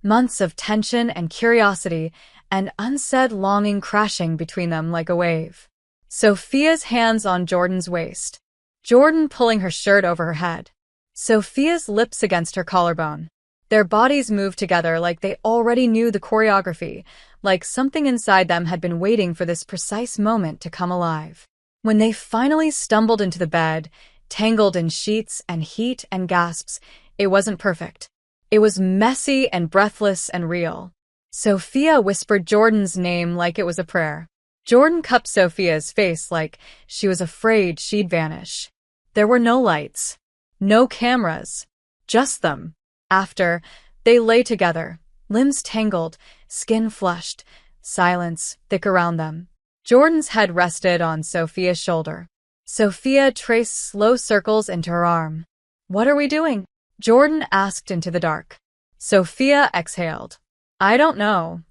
months of tension and curiosity and unsaid longing crashing between them like a wave. Sophia's hands on Jordan's waist. Jordan pulling her shirt over her head. Sophia's lips against her collarbone. Their bodies moved together like they already knew the choreography, like something inside them had been waiting for this precise moment to come alive. When they finally stumbled into the bed, tangled in sheets and heat and gasps, it wasn't perfect. It was messy and breathless and real. Sophia whispered Jordan's name like it was a prayer. Jordan cupped Sophia's face like she was afraid she'd vanish. There were no lights. No cameras. Just them. After, they lay together, limbs tangled, skin flushed, silence thick around them. Jordan's head rested on Sophia's shoulder. Sophia traced slow circles into her arm. What are we doing? Jordan asked into the dark. Sophia exhaled. I don't know.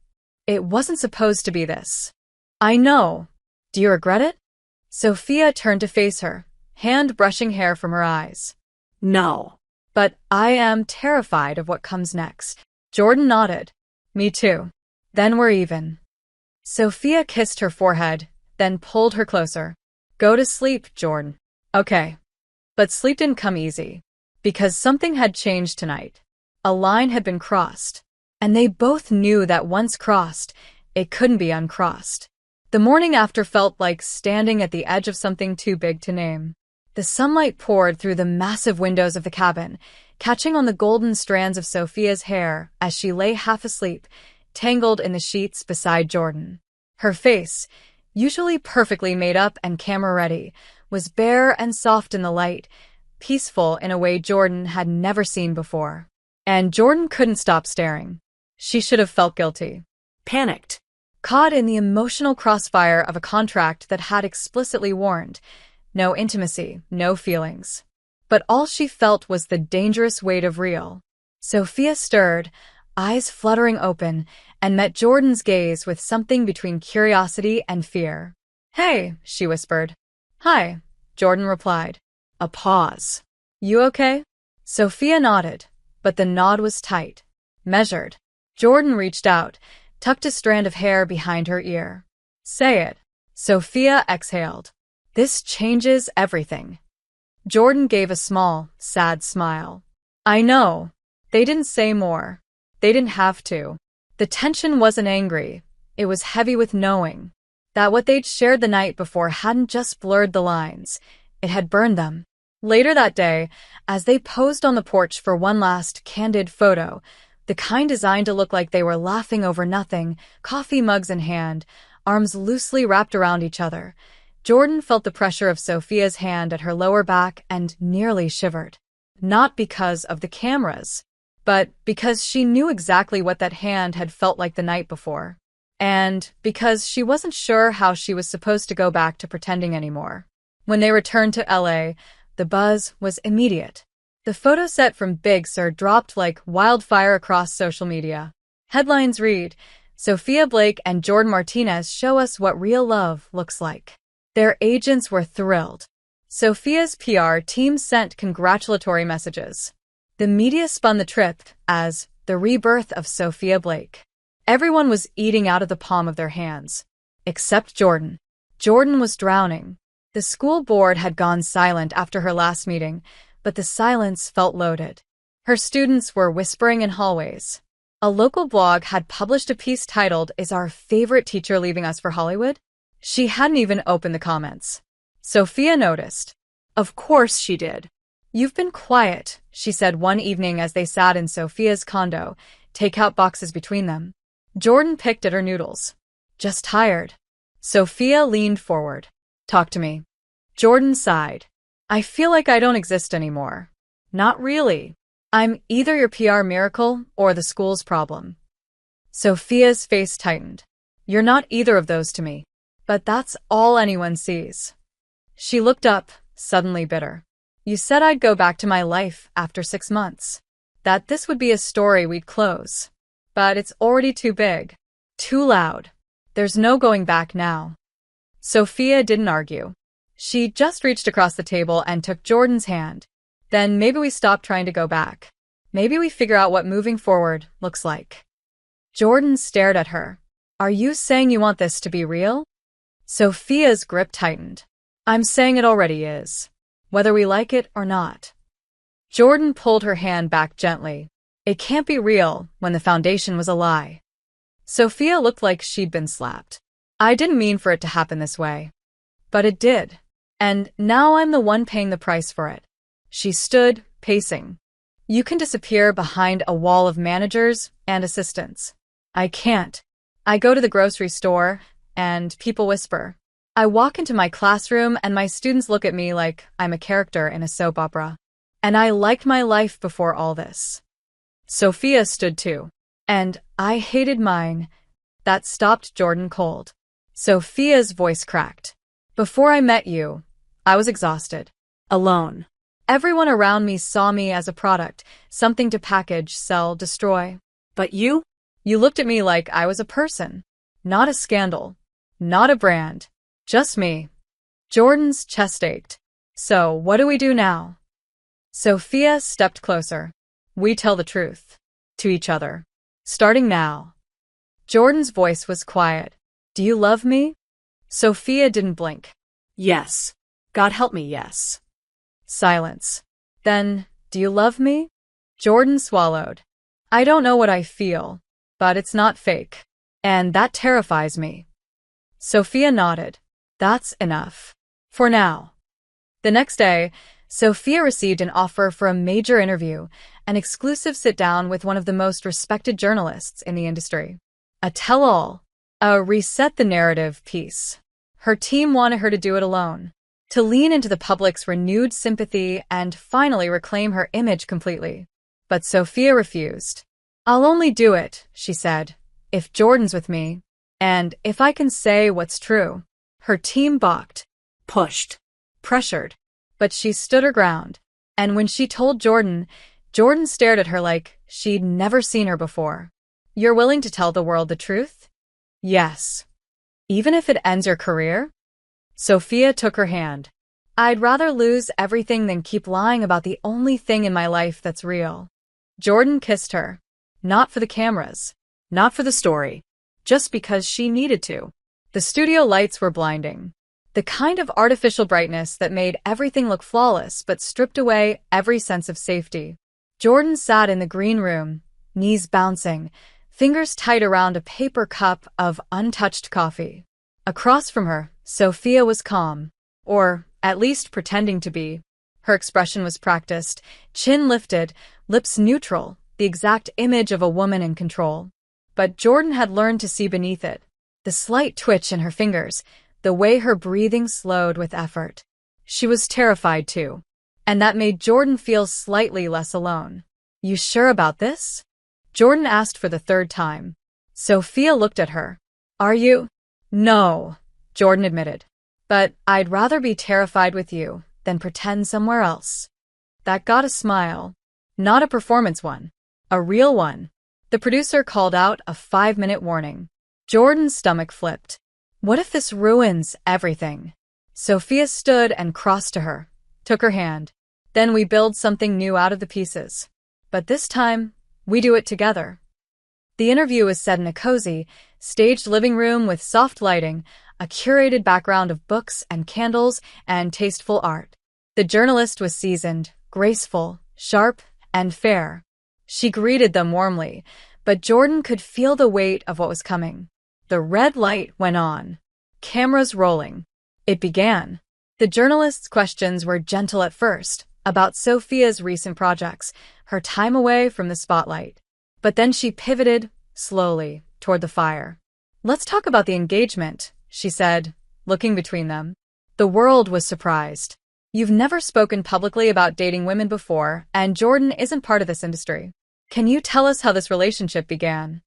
It wasn't supposed to be this. I know. Do you regret it? Sophia turned to face her, hand brushing hair from her eyes. No. But I am terrified of what comes next. Jordan nodded. Me too. Then we're even. Sophia kissed her forehead, then pulled her closer. Go to sleep, Jordan. Okay. But sleep didn't come easy. Because something had changed tonight. A line had been crossed. And they both knew that once crossed, it couldn't be uncrossed. The morning after felt like standing at the edge of something too big to name. The sunlight poured through the massive windows of the cabin, catching on the golden strands of Sophia's hair as she lay half asleep, tangled in the sheets beside Jordan. Her face, usually perfectly made up and camera-ready, was bare and soft in the light, peaceful in a way Jordan had never seen before. And Jordan couldn't stop staring. She should have felt guilty. Panicked. Caught in the emotional crossfire of a contract that had explicitly warned, no intimacy, no feelings. But all she felt was the dangerous weight of real. Sophia stirred, eyes fluttering open, and met Jordan's gaze with something between curiosity and fear. Hey, she whispered. Hi, Jordan replied. A pause. You okay? Sophia nodded, but the nod was tight, measured. Jordan reached out, tucked a strand of hair behind her ear. Say it. Sophia exhaled. This changes everything. Jordan gave a small, sad smile. I know. They didn't say more. They didn't have to. The tension wasn't angry. It was heavy with knowing that what they'd shared the night before hadn't just blurred the lines. It had burned them. Later that day, as they posed on the porch for one last candid photo, the kind designed to look like they were laughing over nothing, coffee mugs in hand, arms loosely wrapped around each other, Jordan felt the pressure of Sophia's hand at her lower back and nearly shivered. Not because of the cameras, but because she knew exactly what that hand had felt like the night before. And because she wasn't sure how she was supposed to go back to pretending anymore. When they returned to LA, the buzz was immediate. The photo set from Big Sur dropped like wildfire across social media. Headlines read, "Sophia Blake and Jordan Martinez show us what real love looks like." Their agents were thrilled. Sophia's PR team sent congratulatory messages. The media spun the trip as the rebirth of Sophia Blake. Everyone was eating out of the palm of their hands. Except Jordan. Jordan was drowning. The school board had gone silent after her last meeting, but the silence felt loaded. Her students were whispering in hallways. A local blog had published a piece titled, "Is Our Favorite Teacher Leaving Us for Hollywood?" She hadn't even opened the comments. Sophia noticed. Of course she did. "You've been quiet," she said one evening as they sat in Sophia's condo, takeout boxes between them. Jordan picked at her noodles. "Just tired." Sophia leaned forward. "Talk to me." Jordan sighed. "I feel like I don't exist anymore." "Not really. I'm either your PR miracle or the school's problem." Sophia's face tightened. "You're not either of those to me. But that's all anyone sees." She looked up, suddenly bitter. "You said I'd go back to my life after 6 months. That this would be a story we'd close. But it's already too big. Too loud. There's no going back now." Sophia didn't argue. She just reached across the table and took Jordan's hand. "Then maybe we stop trying to go back. Maybe we figure out what moving forward looks like." Jordan stared at her. "Are you saying you want this to be real?" Sophia's grip tightened. "I'm saying it already is. Whether we like it or not." Jordan pulled her hand back gently. "It can't be real when the foundation was a lie." Sophia looked like she'd been slapped. "I didn't mean for it to happen this way. But it did. And now I'm the one paying the price for it." She stood, pacing. "You can disappear behind a wall of managers and assistants. I can't. I go to the grocery store, and people whisper. I walk into my classroom, and my students look at me like I'm a character in a soap opera. And I liked my life before all this." Sophia stood too. "And I hated mine." That stopped Jordan cold. Sophia's voice cracked. "Before I met you, I was exhausted. Alone. Everyone around me saw me as a product, something to package, sell, destroy. But you? You looked at me like I was a person. Not a scandal. Not a brand. Just me." Jordan's chest ached. "So, what do we do now?" Sophia stepped closer. "We tell the truth. To each other. Starting now." Jordan's voice was quiet. "Do you love me?" Sophia didn't blink. "Yes. God help me, yes." Silence. "Then, do you love me?" Jordan swallowed. "I don't know what I feel, but it's not fake. And that terrifies me." Sophia nodded. "That's enough. For now." The next day, Sophia received an offer for a major interview, an exclusive sit-down with one of the most respected journalists in the industry. A tell-all. A reset the narrative piece. Her team wanted her to do it alone, to lean into the public's renewed sympathy and finally reclaim her image completely. But Sophia refused. "I'll only do it," she said, "if Jordan's with me, and if I can say what's true." Her team balked, pushed, pressured, but she stood her ground. And when she told Jordan, Jordan stared at her like she'd never seen her before. "You're willing to tell the world the truth?" "Yes." "Even if it ends your career?" Sophia took her hand. "I'd rather lose everything than keep lying about the only thing in my life that's real." Jordan kissed her. Not for the cameras. Not for the story. Just because she needed to. The studio lights were blinding. The kind of artificial brightness that made everything look flawless but stripped away every sense of safety. Jordan sat in the green room, knees bouncing, fingers tight around a paper cup of untouched coffee. Across from her, Sophia was calm, or at least pretending to be. Her expression was practiced, chin lifted, lips neutral, the exact image of a woman in control. But Jordan had learned to see beneath it. The slight twitch in her fingers, the way her breathing slowed with effort. She was terrified too, and that made Jordan feel slightly less alone. "You sure about this?" Jordan asked for the third time. Sophia looked at her. "Are you?" "No," Jordan admitted. "But I'd rather be terrified with you than pretend somewhere else." That got a smile. Not a performance one. A real one. The producer called out a 5-minute warning. Jordan's stomach flipped. What if this ruins everything? Sophia stood and crossed to her, took her hand. "Then we build something new out of the pieces. But this time, we do it together." The interview was set in a cozy, staged living room with soft lighting, a curated background of books and candles and tasteful art. The journalist was seasoned, graceful, sharp, and fair. She greeted them warmly, but Jordan could feel the weight of what was coming. The red light went on. Cameras rolling. It began. The journalist's questions were gentle at first, about Sophia's recent projects, her time away from the spotlight. But then she pivoted, slowly, toward the fire. "Let's talk about the engagement," she said, looking between them. The world was surprised. "You've never spoken publicly about dating women before, and Jordan isn't part of this industry. Can you tell us how this relationship began?"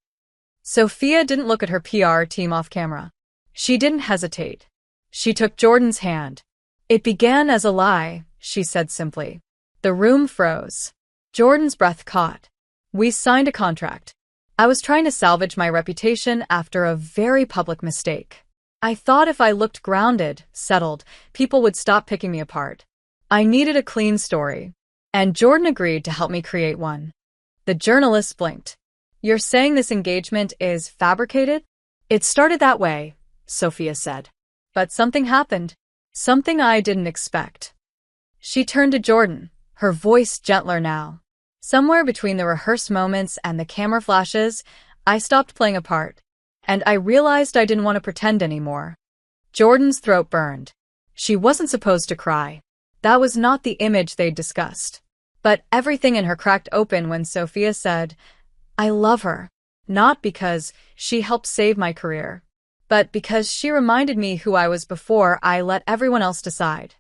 Sophia didn't look at her PR team off camera. She didn't hesitate. She took Jordan's hand. "It began as a lie," she said simply. The room froze. Jordan's breath caught. "We signed a contract. I was trying to salvage my reputation after a very public mistake. I thought if I looked grounded, settled, people would stop picking me apart. I needed a clean story. And Jordan agreed to help me create one." The journalist blinked. "You're saying this engagement is fabricated?" "It started that way," Sophia said. "But something happened. Something I didn't expect." She turned to Jordan, her voice gentler now. "Somewhere between the rehearsed moments and the camera flashes, I stopped playing a part. And I realized I didn't want to pretend anymore." Jordan's throat burned. She wasn't supposed to cry. That was not the image they'd discussed. But everything in her cracked open when Sophia said, "I love her, not because she helped save my career, but because she reminded me who I was before I let everyone else decide."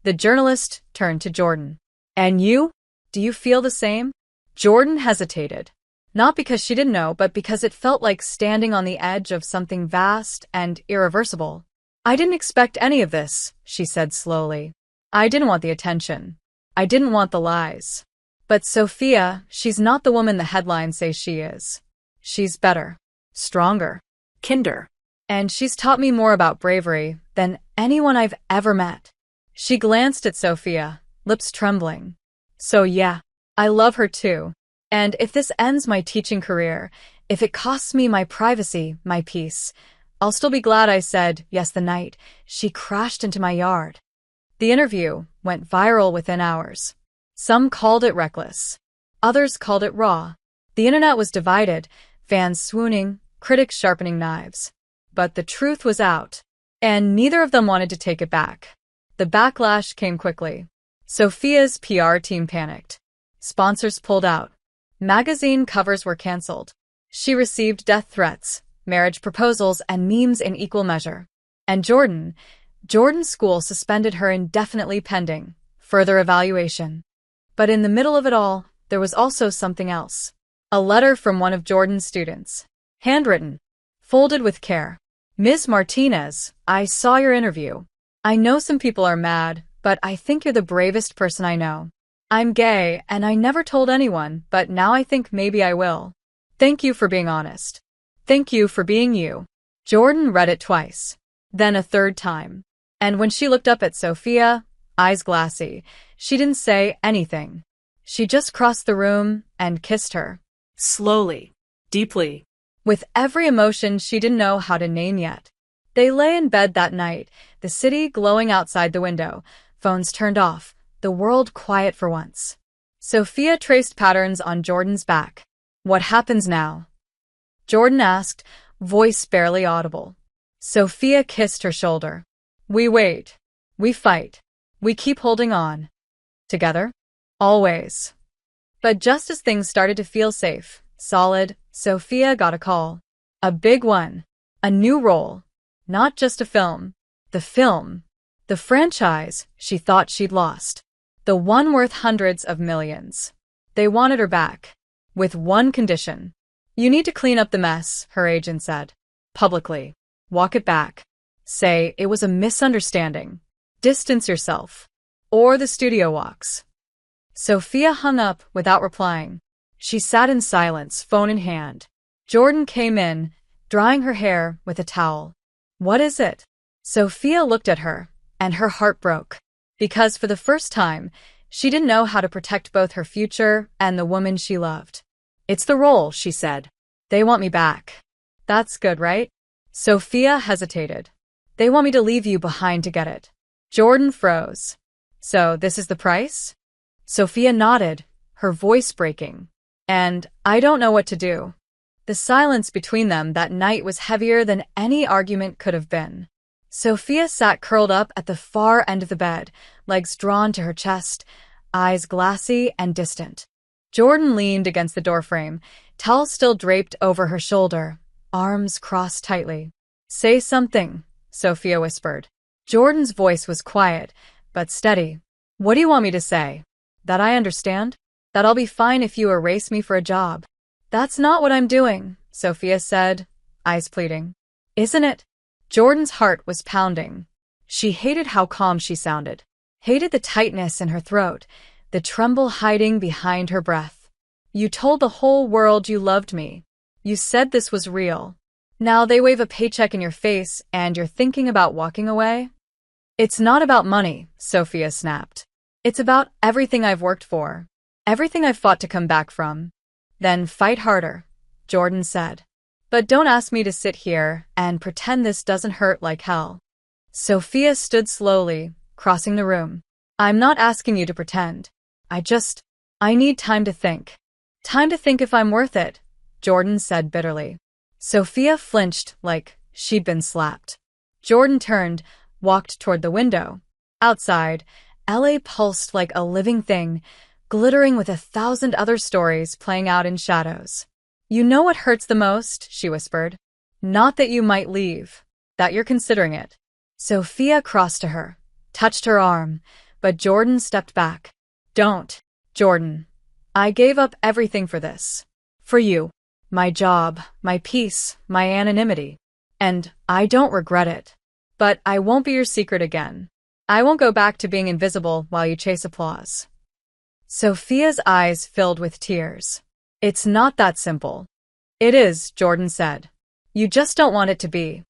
The journalist turned to Jordan. "And you? Do you feel the same?" Jordan hesitated. Not because she didn't know, but because it felt like standing on the edge of something vast and irreversible. "I didn't expect any of this," she said slowly. "I didn't want the attention. I didn't want the lies. But Sophia, she's not the woman the headlines say she is. She's better, stronger, Kinder. and she's taught me more about bravery than anyone I've ever met." She glanced at Sophia, lips trembling. "So yeah, I love her too. And if this ends my teaching career, if it costs me my privacy, my peace, I'll still be glad I said yes the night she crashed into my yard." The interview went viral within hours. Some called it reckless. Others called it raw. The internet was divided, fans swooning, critics sharpening knives. But the truth was out, and neither of them wanted to take it back. The backlash came quickly. Sophia's PR team panicked. Sponsors pulled out. Magazine covers were canceled. She received death threats, marriage proposals, and memes in equal measure. And Jordan's school suspended her indefinitely pending further evaluation. But in the middle of it all, there was also something else. A letter from one of Jordan's students. Handwritten. Folded with care. "Ms. Martinez, I saw your interview. I know some people are mad, but I think you're the bravest person I know. I'm gay, and I never told anyone, but now I think maybe I will. Thank you for being honest. Thank you for being you." Jordan read it twice, then a third time. And when she looked up at Sophia, eyes glassy, she didn't say anything. She just crossed the room and kissed her. Slowly, deeply. With every emotion she didn't know how to name yet. They lay in bed that night, the city glowing outside the window, phones turned off, the world quiet for once. Sophia traced patterns on Jordan's back. What happens now? Jordan asked, voice barely audible. Sophia kissed her shoulder. We wait. We fight. We keep holding on. Together? Always. But just as things started to feel safe, solid, Sophia got a call. A big one. A new role. Not just a film. The film. The franchise she thought she'd lost. The one worth hundreds of millions. They wanted her back. With one condition. You need to clean up the mess, her agent said. Publicly. Walk it back. Say it was a misunderstanding. Distance yourself. Or the studio walks. Sophia hung up without replying. She sat in silence, phone in hand. Jordan came in, drying her hair with a towel. What is it? Sophia looked at her, and her heart broke. Because for the first time, she didn't know how to protect both her future and the woman she loved. It's the role, she said. They want me back. That's good, right? Sophia hesitated. They want me to leave you behind to get it. Jordan froze. So this is the price? Sophia nodded, her voice breaking. And I don't know what to do. The silence between them that night was heavier than any argument could have been. Sophia sat curled up at the far end of the bed, legs drawn to her chest, eyes glassy and distant. Jordan leaned against the doorframe, towel still draped over her shoulder, arms crossed tightly. Say something, Sophia whispered. Jordan's voice was quiet, but steady. What do you want me to say? That I understand? That I'll be fine if you erase me for a job. That's not what I'm doing, Sophia said, eyes pleading. Isn't it? Jordan's heart was pounding. She hated how calm she sounded. Hated the tightness in her throat, the tremble hiding behind her breath. You told the whole world you loved me. You said this was real. Now they wave a paycheck in your face and you're thinking about walking away? It's not about money, Sophia snapped. It's about everything I've worked for. Everything I've fought to come back from. Then fight harder, Jordan said. But don't ask me to sit here and pretend this doesn't hurt like hell. Sophia stood slowly, crossing the room. I'm not asking you to pretend. I need time to think. Time to think if I'm worth it, Jordan said bitterly. Sophia flinched like she'd been slapped. Jordan turned, walked toward the window. Outside, LA pulsed like a living thing, glittering with 1,000 other stories playing out in shadows. You know what hurts the most, she whispered. Not that you might leave, that you're considering it. Sophia crossed to her, touched her arm, but Jordan stepped back. Don't, Jordan. I gave up everything for this. For you. My job, my peace, my anonymity. And I don't regret it. But I won't be your secret again. I won't go back to being invisible while you chase applause. Sophia's eyes filled with tears. It's not that simple. It is, Jordan said. You just don't want it to be.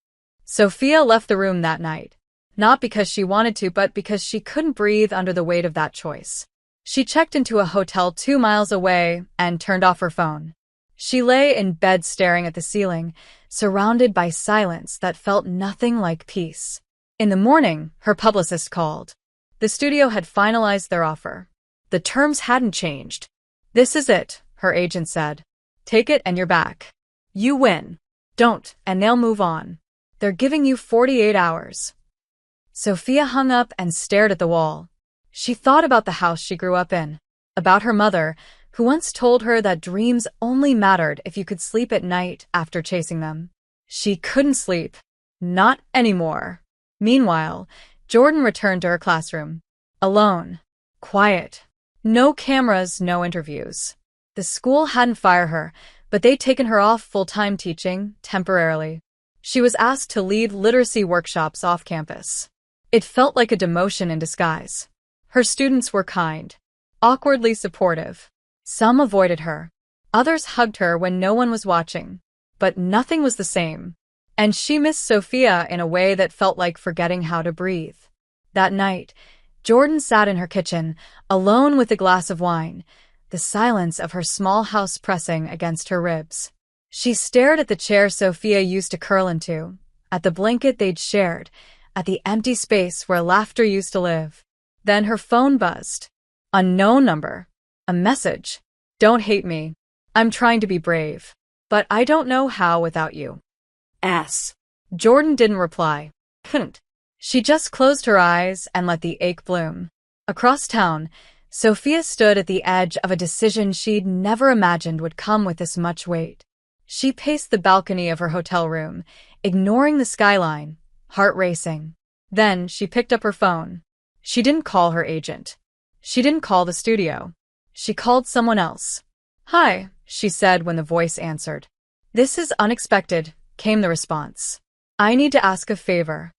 Sophia left the room that night. Not because she wanted to, but because she couldn't breathe under the weight of that choice. She checked into a hotel 2 miles away and turned off her phone. She lay in bed staring at the ceiling, surrounded by silence that felt nothing like peace. In the morning, her publicist called. The studio had finalized their offer. The terms hadn't changed. This is it, her agent said. Take it and you're back. You win. Don't, and they'll move on. They're giving you 48 hours. Sophia hung up and stared at the wall. She thought about the house she grew up in, about her mother, who once told her that dreams only mattered if you could sleep at night after chasing them. She couldn't sleep. Not anymore. Meanwhile, Jordan returned to her classroom. Alone. Quiet. No cameras, no interviews. The school hadn't fired her, but they'd taken her off full-time teaching, temporarily. She was asked to lead literacy workshops off campus. It felt like a demotion in disguise. Her students were kind, awkwardly supportive. Some avoided her. Others hugged her when no one was watching. But nothing was the same. And she missed Sophia in a way that felt like forgetting how to breathe. That night, Jordan sat in her kitchen, alone with a glass of wine, the silence of her small house pressing against her ribs. She stared at the chair Sophia used to curl into, at the blanket they'd shared, at the empty space where laughter used to live. Then her phone buzzed. Unknown number. A message. Don't hate me. I'm trying to be brave. But I don't know how without you. S. Jordan didn't reply. Couldn't. She just closed her eyes and let the ache bloom. Across town, Sophia stood at the edge of a decision she'd never imagined would come with this much weight. She paced the balcony of her hotel room, ignoring the skyline, heart racing. Then she picked up her phone. She didn't call her agent. She didn't call the studio. She called someone else. "Hi," she said when the voice answered. "This is unexpected," came the response. "I need to ask a favor."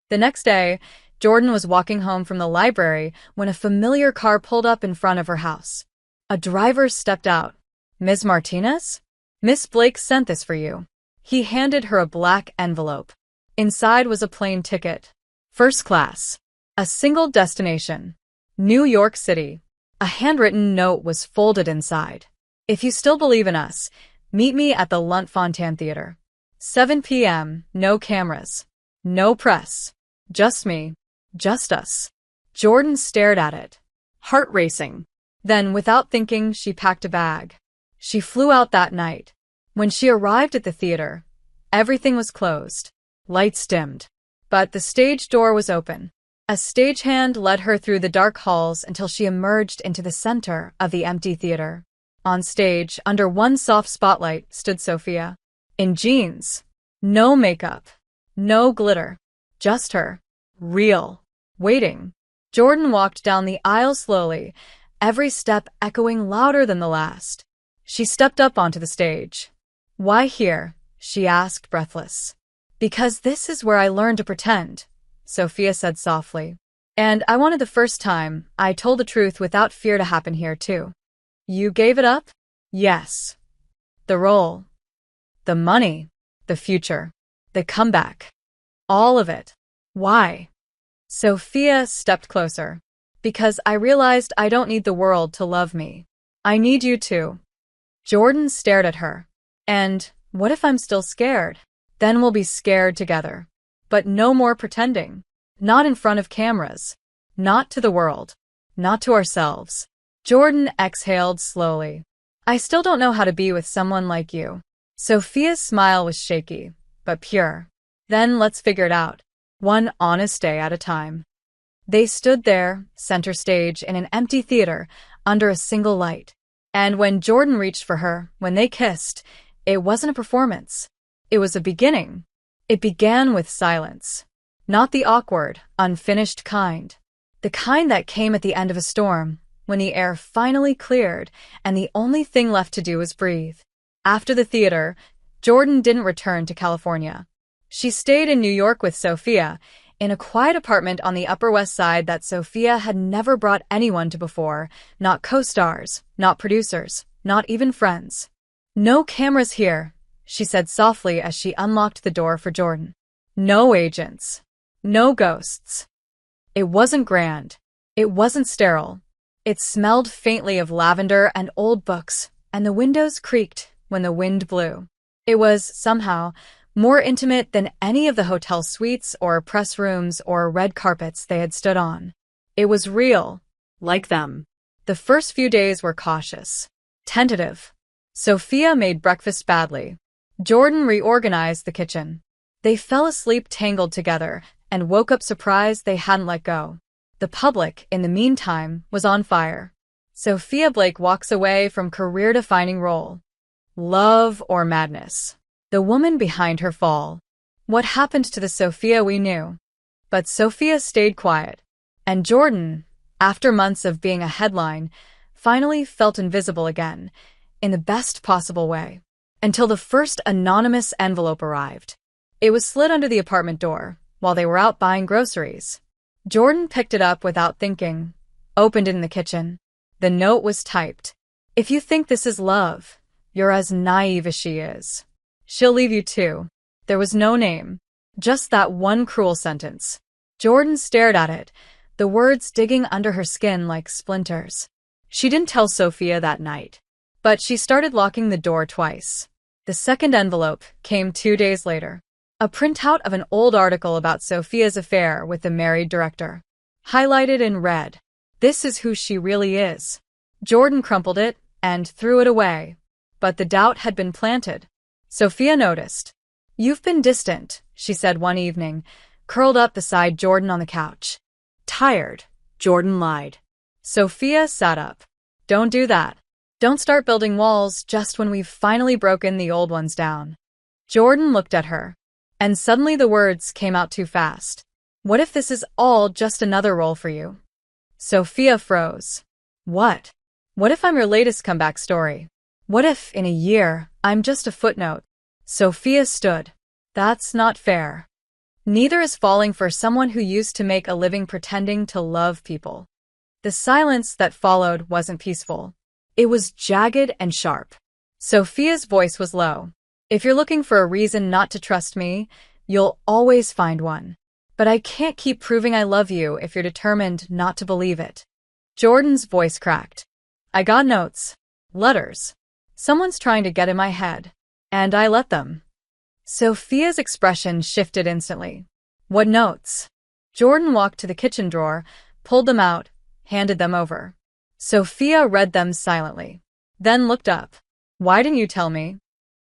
The next day, Jordan was walking home from the library when a familiar car pulled up in front of her house. A driver stepped out. "Ms. Martinez? Miss Blake sent this for you." He handed her a black envelope. Inside was a plane ticket. First class. A single destination. New York City. A handwritten note was folded inside. "If you still believe in us, meet me at the Lunt-Fontanne Theater. 7 p.m., no cameras. No press. Just me. Just us." Jordan stared at it, heart racing. Then, without thinking, she packed a bag. She flew out that night. When she arrived at the theater, everything was closed. Lights dimmed. But the stage door was open. A stagehand led her through the dark halls until she emerged into the center of the empty theater. On stage, under one soft spotlight, stood Sophia. In jeans. No makeup. No glitter. Just her. Real. Waiting. Jordan walked down the aisle slowly, every step echoing louder than the last. She stepped up onto the stage. "Why here?" she asked, breathless. "Because this is where I learned to pretend," Sophia said softly. "And I wanted the first time I told the truth without fear to happen here, too." "You gave it up?" "Yes." "The role. The money. The future. The comeback. All of it. Why?" Sophia stepped closer. "Because I realized I don't need the world to love me. I need you to." Jordan stared at her. "And what if I'm still scared? Then we'll be scared together. But no more pretending. Not in front of cameras. Not to the world. Not to ourselves." Jordan exhaled slowly. "I still don't know how to be with someone like you." Sophia's smile was shaky, but pure. "Then let's figure it out. One honest day at a time." They stood there, center stage, in an empty theater, under a single light. And when Jordan reached for her, when they kissed, it wasn't a performance. It was a beginning. It began with silence. Not the awkward, unfinished kind. The kind that came at the end of a storm, when the air finally cleared and the only thing left to do was breathe. After the theater, Jordan didn't return to California. She stayed in New York with Sophia, in a quiet apartment on the Upper West Side that Sophia had never brought anyone to before, not co-stars, not producers, not even friends. "No cameras here," she said softly as she unlocked the door for Jordan. "No agents. No ghosts." It wasn't grand. It wasn't sterile. It smelled faintly of lavender and old books, and the windows creaked when the wind blew. It was, somehow, more intimate than any of the hotel suites or press rooms or red carpets they had stood on. It was real. Like them. The first few days were cautious. Tentative. Sophia made breakfast badly. Jordan reorganized the kitchen. They fell asleep tangled together and woke up surprised they hadn't let go. The public, in the meantime, was on fire. Sophia Blake walks away from career-defining role. Love or madness? The woman behind her fall. What happened to the Sophia we knew? But Sophia stayed quiet. And Jordan, after months of being a headline, finally felt invisible again, in the best possible way. Until the first anonymous envelope arrived. It was slid under the apartment door, while they were out buying groceries. Jordan picked it up without thinking, opened it in the kitchen. The note was typed. "If you think this is love, you're as naive as she is. She'll leave you too." There was no name, just that one cruel sentence. Jordan stared at it, the words digging under her skin like splinters. She didn't tell Sophia that night, but she started locking the door twice. The second envelope came 2 days later. A printout of an old article about Sophia's affair with the married director. Highlighted in red. "This is who she really is." Jordan crumpled it and threw it away. But the doubt had been planted. Sophia noticed. "You've been distant," she said one evening, curled up beside Jordan on the couch. Tired, Jordan lied. Sophia sat up. "Don't do that. Don't start building walls just when we've finally broken the old ones down." Jordan looked at her. And suddenly the words came out too fast. "What if this is all just another role for you?" Sophia froze. "What? What if I'm your latest comeback story? What if, in a year, I'm just a footnote?" Sophia stood. "That's not fair. Neither is falling for someone who used to make a living pretending to love people." The silence that followed wasn't peaceful. It was jagged and sharp. Sophia's voice was low. "If you're looking for a reason not to trust me, you'll always find one. But I can't keep proving I love you if you're determined not to believe it." Jordan's voice cracked. "I got notes. Letters. Someone's trying to get in my head. And I let them." Sophia's expression shifted instantly. "What notes?" Jordan walked to the kitchen drawer, pulled them out, handed them over. Sophia read them silently. Then looked up. "Why didn't you tell me?"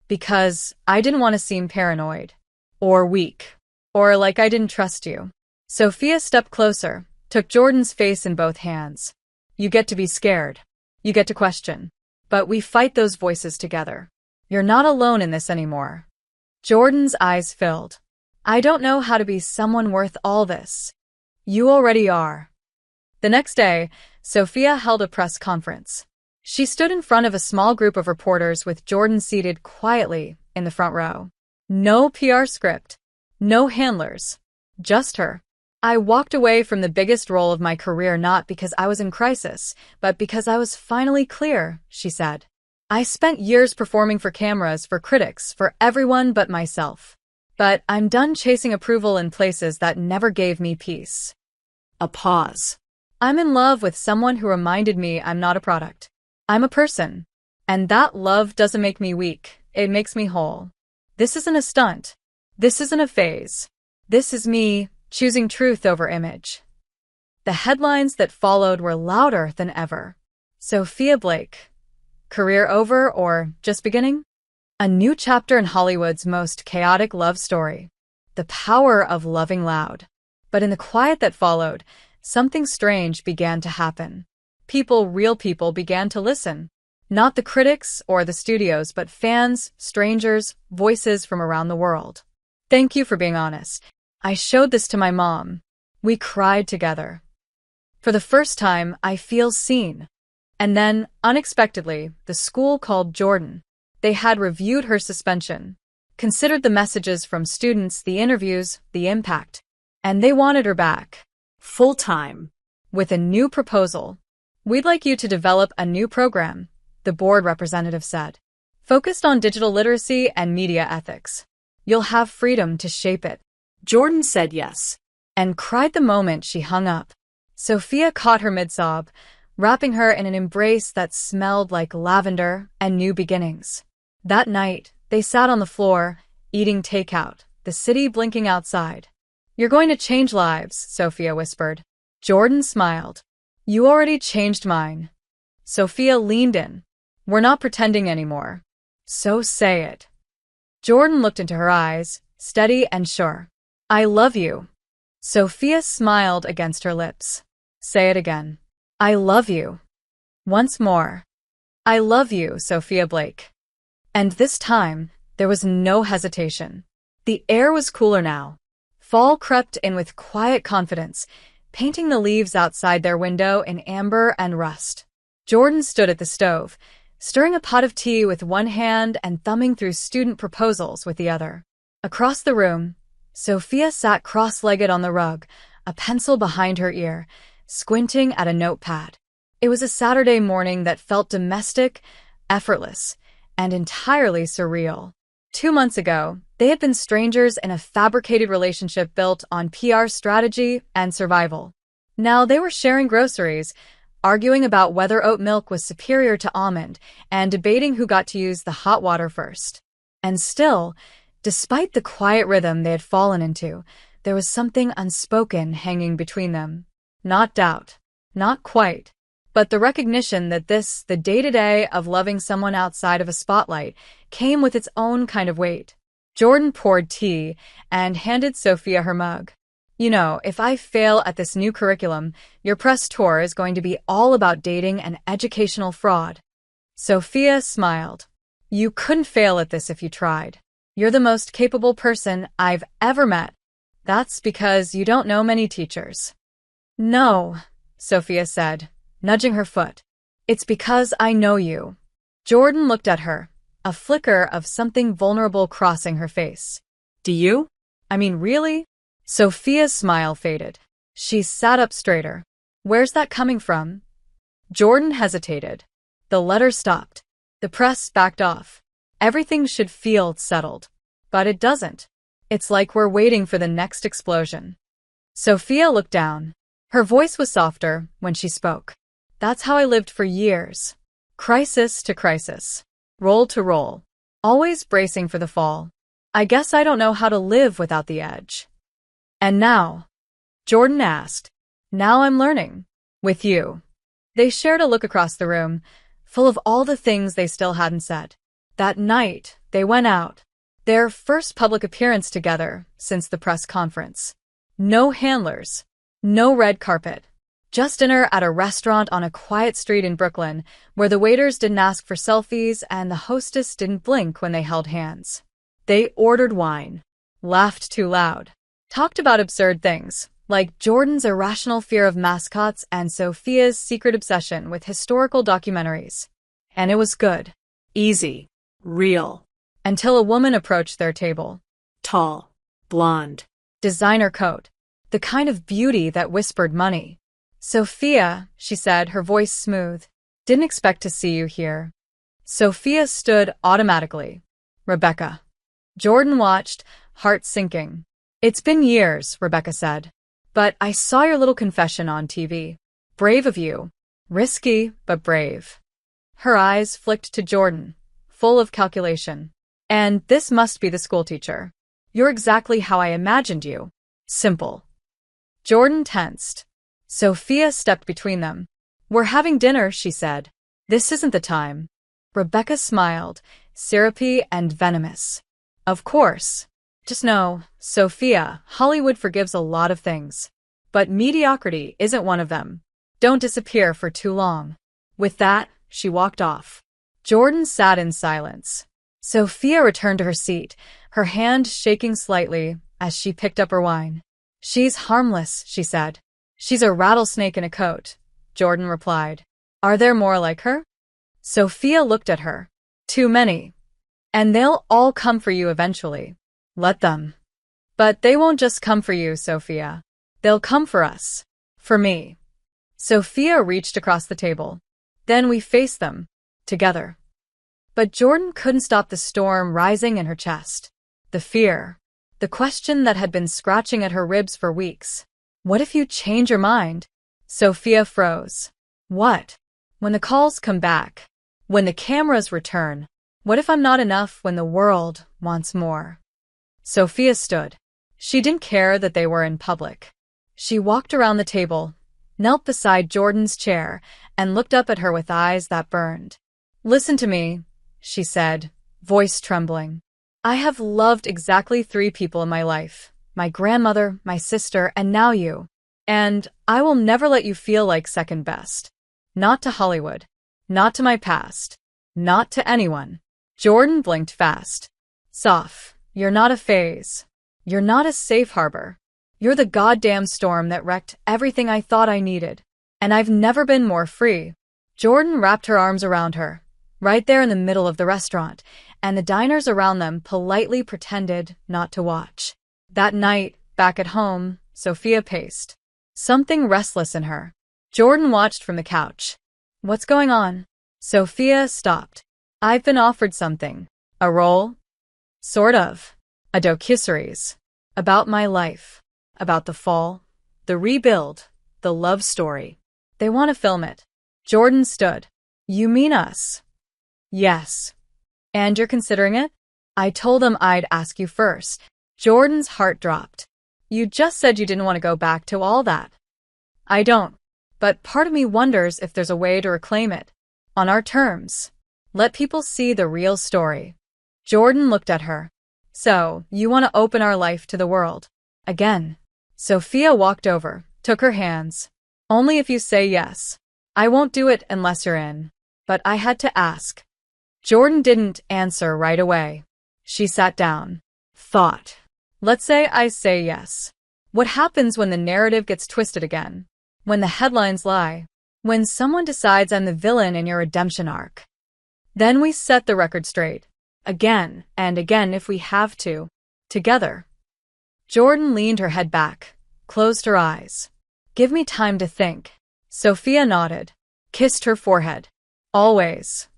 "Because I didn't want to seem paranoid. Or weak. Or like I didn't trust you." Sophia stepped closer, took Jordan's face in both hands. "You get to be scared. You get to question. But we fight those voices together. You're not alone in this anymore." Jordan's eyes filled. "I don't know how to be someone worth all this." "You already are." The next day, Sophia held a press conference. She stood in front of a small group of reporters with Jordan seated quietly in the front row. No PR script. No handlers. Just her. "I walked away from the biggest role of my career not because I was in crisis, but because I was finally clear," she said. "I spent years performing for cameras, for critics, for everyone but myself. But I'm done chasing approval in places that never gave me peace." A pause. "I'm in love with someone who reminded me I'm not a product. I'm a person. And that love doesn't make me weak, it makes me whole. This isn't a stunt. This isn't a phase. This is me choosing truth over image." The headlines that followed were louder than ever. Sophia Blake. Career over or just beginning? A new chapter in Hollywood's most chaotic love story. The power of loving loud. But in the quiet that followed, something strange began to happen. Real people began to listen. Not the critics or the studios, but fans, strangers, voices from around the world. "Thank you for being honest. I showed this to my mom. We cried together. For the first time, I feel seen." And then, unexpectedly, the school called Jordan. They had reviewed her suspension, considered the messages from students, the interviews, the impact, and they wanted her back. Full-time. With a new proposal. "We'd like you to develop a new program," the board representative said, "focused on digital literacy and media ethics. You'll have freedom to shape it." Jordan said yes. And cried the moment she hung up. Sophia caught her mid-sob, wrapping her in an embrace that smelled like lavender and new beginnings. That night, they sat on the floor, eating takeout, the city blinking outside. "You're going to change lives," Sophia whispered. Jordan smiled. "You already changed mine." Sophia leaned in. "We're not pretending anymore. So say it." Jordan looked into her eyes, steady and sure. "I love you." Sophia smiled against her lips. "Say it again." "I love you." Once more. "I love you, Sophia Blake." And this time, there was no hesitation. The air was cooler now. Fall crept in with quiet confidence, painting the leaves outside their window in amber and rust. Jordan stood at the stove, stirring a pot of tea with one hand and thumbing through student proposals with the other. Across the room, Sophia sat cross-legged on the rug, a pencil behind her ear, squinting at a notepad. It was a Saturday morning that felt domestic, effortless, and entirely surreal. 2 months ago, they had been strangers in a fabricated relationship built on PR strategy and survival. Now they were sharing groceries, arguing about whether oat milk was superior to almond, and debating who got to use the hot water first. And still, despite the quiet rhythm they had fallen into, there was something unspoken hanging between them. Not doubt. Not quite. But the recognition that the day-to-day of loving someone outside of a spotlight, came with its own kind of weight. Jordan poured tea and handed Sophia her mug. You know, if I fail at this new curriculum, your press tour is going to be all about dating and educational fraud. Sophia smiled. You couldn't fail at this if you tried. You're the most capable person I've ever met. That's because you don't know many teachers. No, Sophia said, nudging her foot. It's because I know you. Jordan looked at her, a flicker of something vulnerable crossing her face. Do you? I mean, really? Sophia's smile faded. She sat up straighter. Where's that coming from? Jordan hesitated. The letter stopped. The press backed off. Everything should feel settled. But it doesn't. It's like we're waiting for the next explosion. Sophia looked down. Her voice was softer when she spoke. That's how I lived for years. Crisis to crisis. Roll to roll. Always bracing for the fall. I guess I don't know how to live without the edge. And now? Jordan asked. Now I'm learning. With you. They shared a look across the room, full of all the things they still hadn't said. That night, they went out. Their first public appearance together since the press conference. No handlers. No red carpet. Just dinner at a restaurant on a quiet street in Brooklyn, where the waiters didn't ask for selfies and the hostess didn't blink when they held hands. They ordered wine. Laughed too loud. Talked about absurd things, like Jordan's irrational fear of mascots and Sophia's secret obsession with historical documentaries. And it was good. Easy. Real. Until a woman approached their table. Tall. Blonde. Designer coat. The kind of beauty that whispered money. Sophia, she said, her voice smooth. Didn't expect to see you here. Sophia stood automatically. Rebecca. Jordan watched, heart sinking. It's been years, Rebecca said. But I saw your little confession on TV. Brave of you. Risky, but brave. Her eyes flicked to Jordan, full of calculation. And this must be the schoolteacher. You're exactly how I imagined you. Simple. Jordan tensed. Sophia stepped between them. We're having dinner, she said. This isn't the time. Rebecca smiled, syrupy and venomous. Of course. Just know, Sophia, Hollywood forgives a lot of things. But mediocrity isn't one of them. Don't disappear for too long. With that, she walked off. Jordan sat in silence. Sophia returned to her seat, her hand shaking slightly as she picked up her wine. She's harmless, she said. She's a rattlesnake in a coat, Jordan replied. Are there more like her? Sophia looked at her. Too many. And they'll all come for you eventually. Let them. But they won't just come for you, Sophia. They'll come for us. For me. Sophia reached across the table. Then we faced them. Together. But Jordan couldn't stop the storm rising in her chest. The fear. The question that had been scratching at her ribs for weeks. What if you change your mind? Sophia froze. What? When the calls come back. When the cameras return. What if I'm not enough when the world wants more? Sophia stood. She didn't care that they were in public. She walked around the table, knelt beside Jordan's chair, and looked up at her with eyes that burned. Listen to me, she said, voice trembling. I have loved exactly 3 people in my life. My grandmother, my sister, and now you. And I will never let you feel like second best. Not to Hollywood. Not to my past. Not to anyone. Jordan blinked fast. Soph, you're not a phase. You're not a safe harbor. You're the goddamn storm that wrecked everything I thought I needed. And I've never been more free. Jordan wrapped her arms around her, right there in the middle of the restaurant, and the diners around them politely pretended not to watch. That night, back at home, Sophia paced. Something restless in her. Jordan watched from the couch. What's going on? Sophia stopped. I've been offered something. A role? Sort of. A docuseries. About my life. About the fall. The rebuild. The love story. They want to film it. Jordan stood. You mean us? Yes. And you're considering it? I told them I'd ask you first. Jordan's heart dropped. You just said you didn't want to go back to all that. I don't. but part of me wonders if there's a way to reclaim it. On our terms. Let people see the real story. Jordan looked at her. So, you want to open our life to the world? Again. Sophia walked over, took her hands. Only if you say yes. I won't do it unless you're in. But I had to ask. Jordan didn't answer right away. She sat down. Thought. Let's say I say yes. What happens when the narrative gets twisted again? When the headlines lie? When someone decides I'm the villain in your redemption arc? Then we set the record straight. Again and again if we have to. Together. Jordan leaned her head back, closed her eyes. Give me time to think. Sophia nodded, kissed her forehead. Always.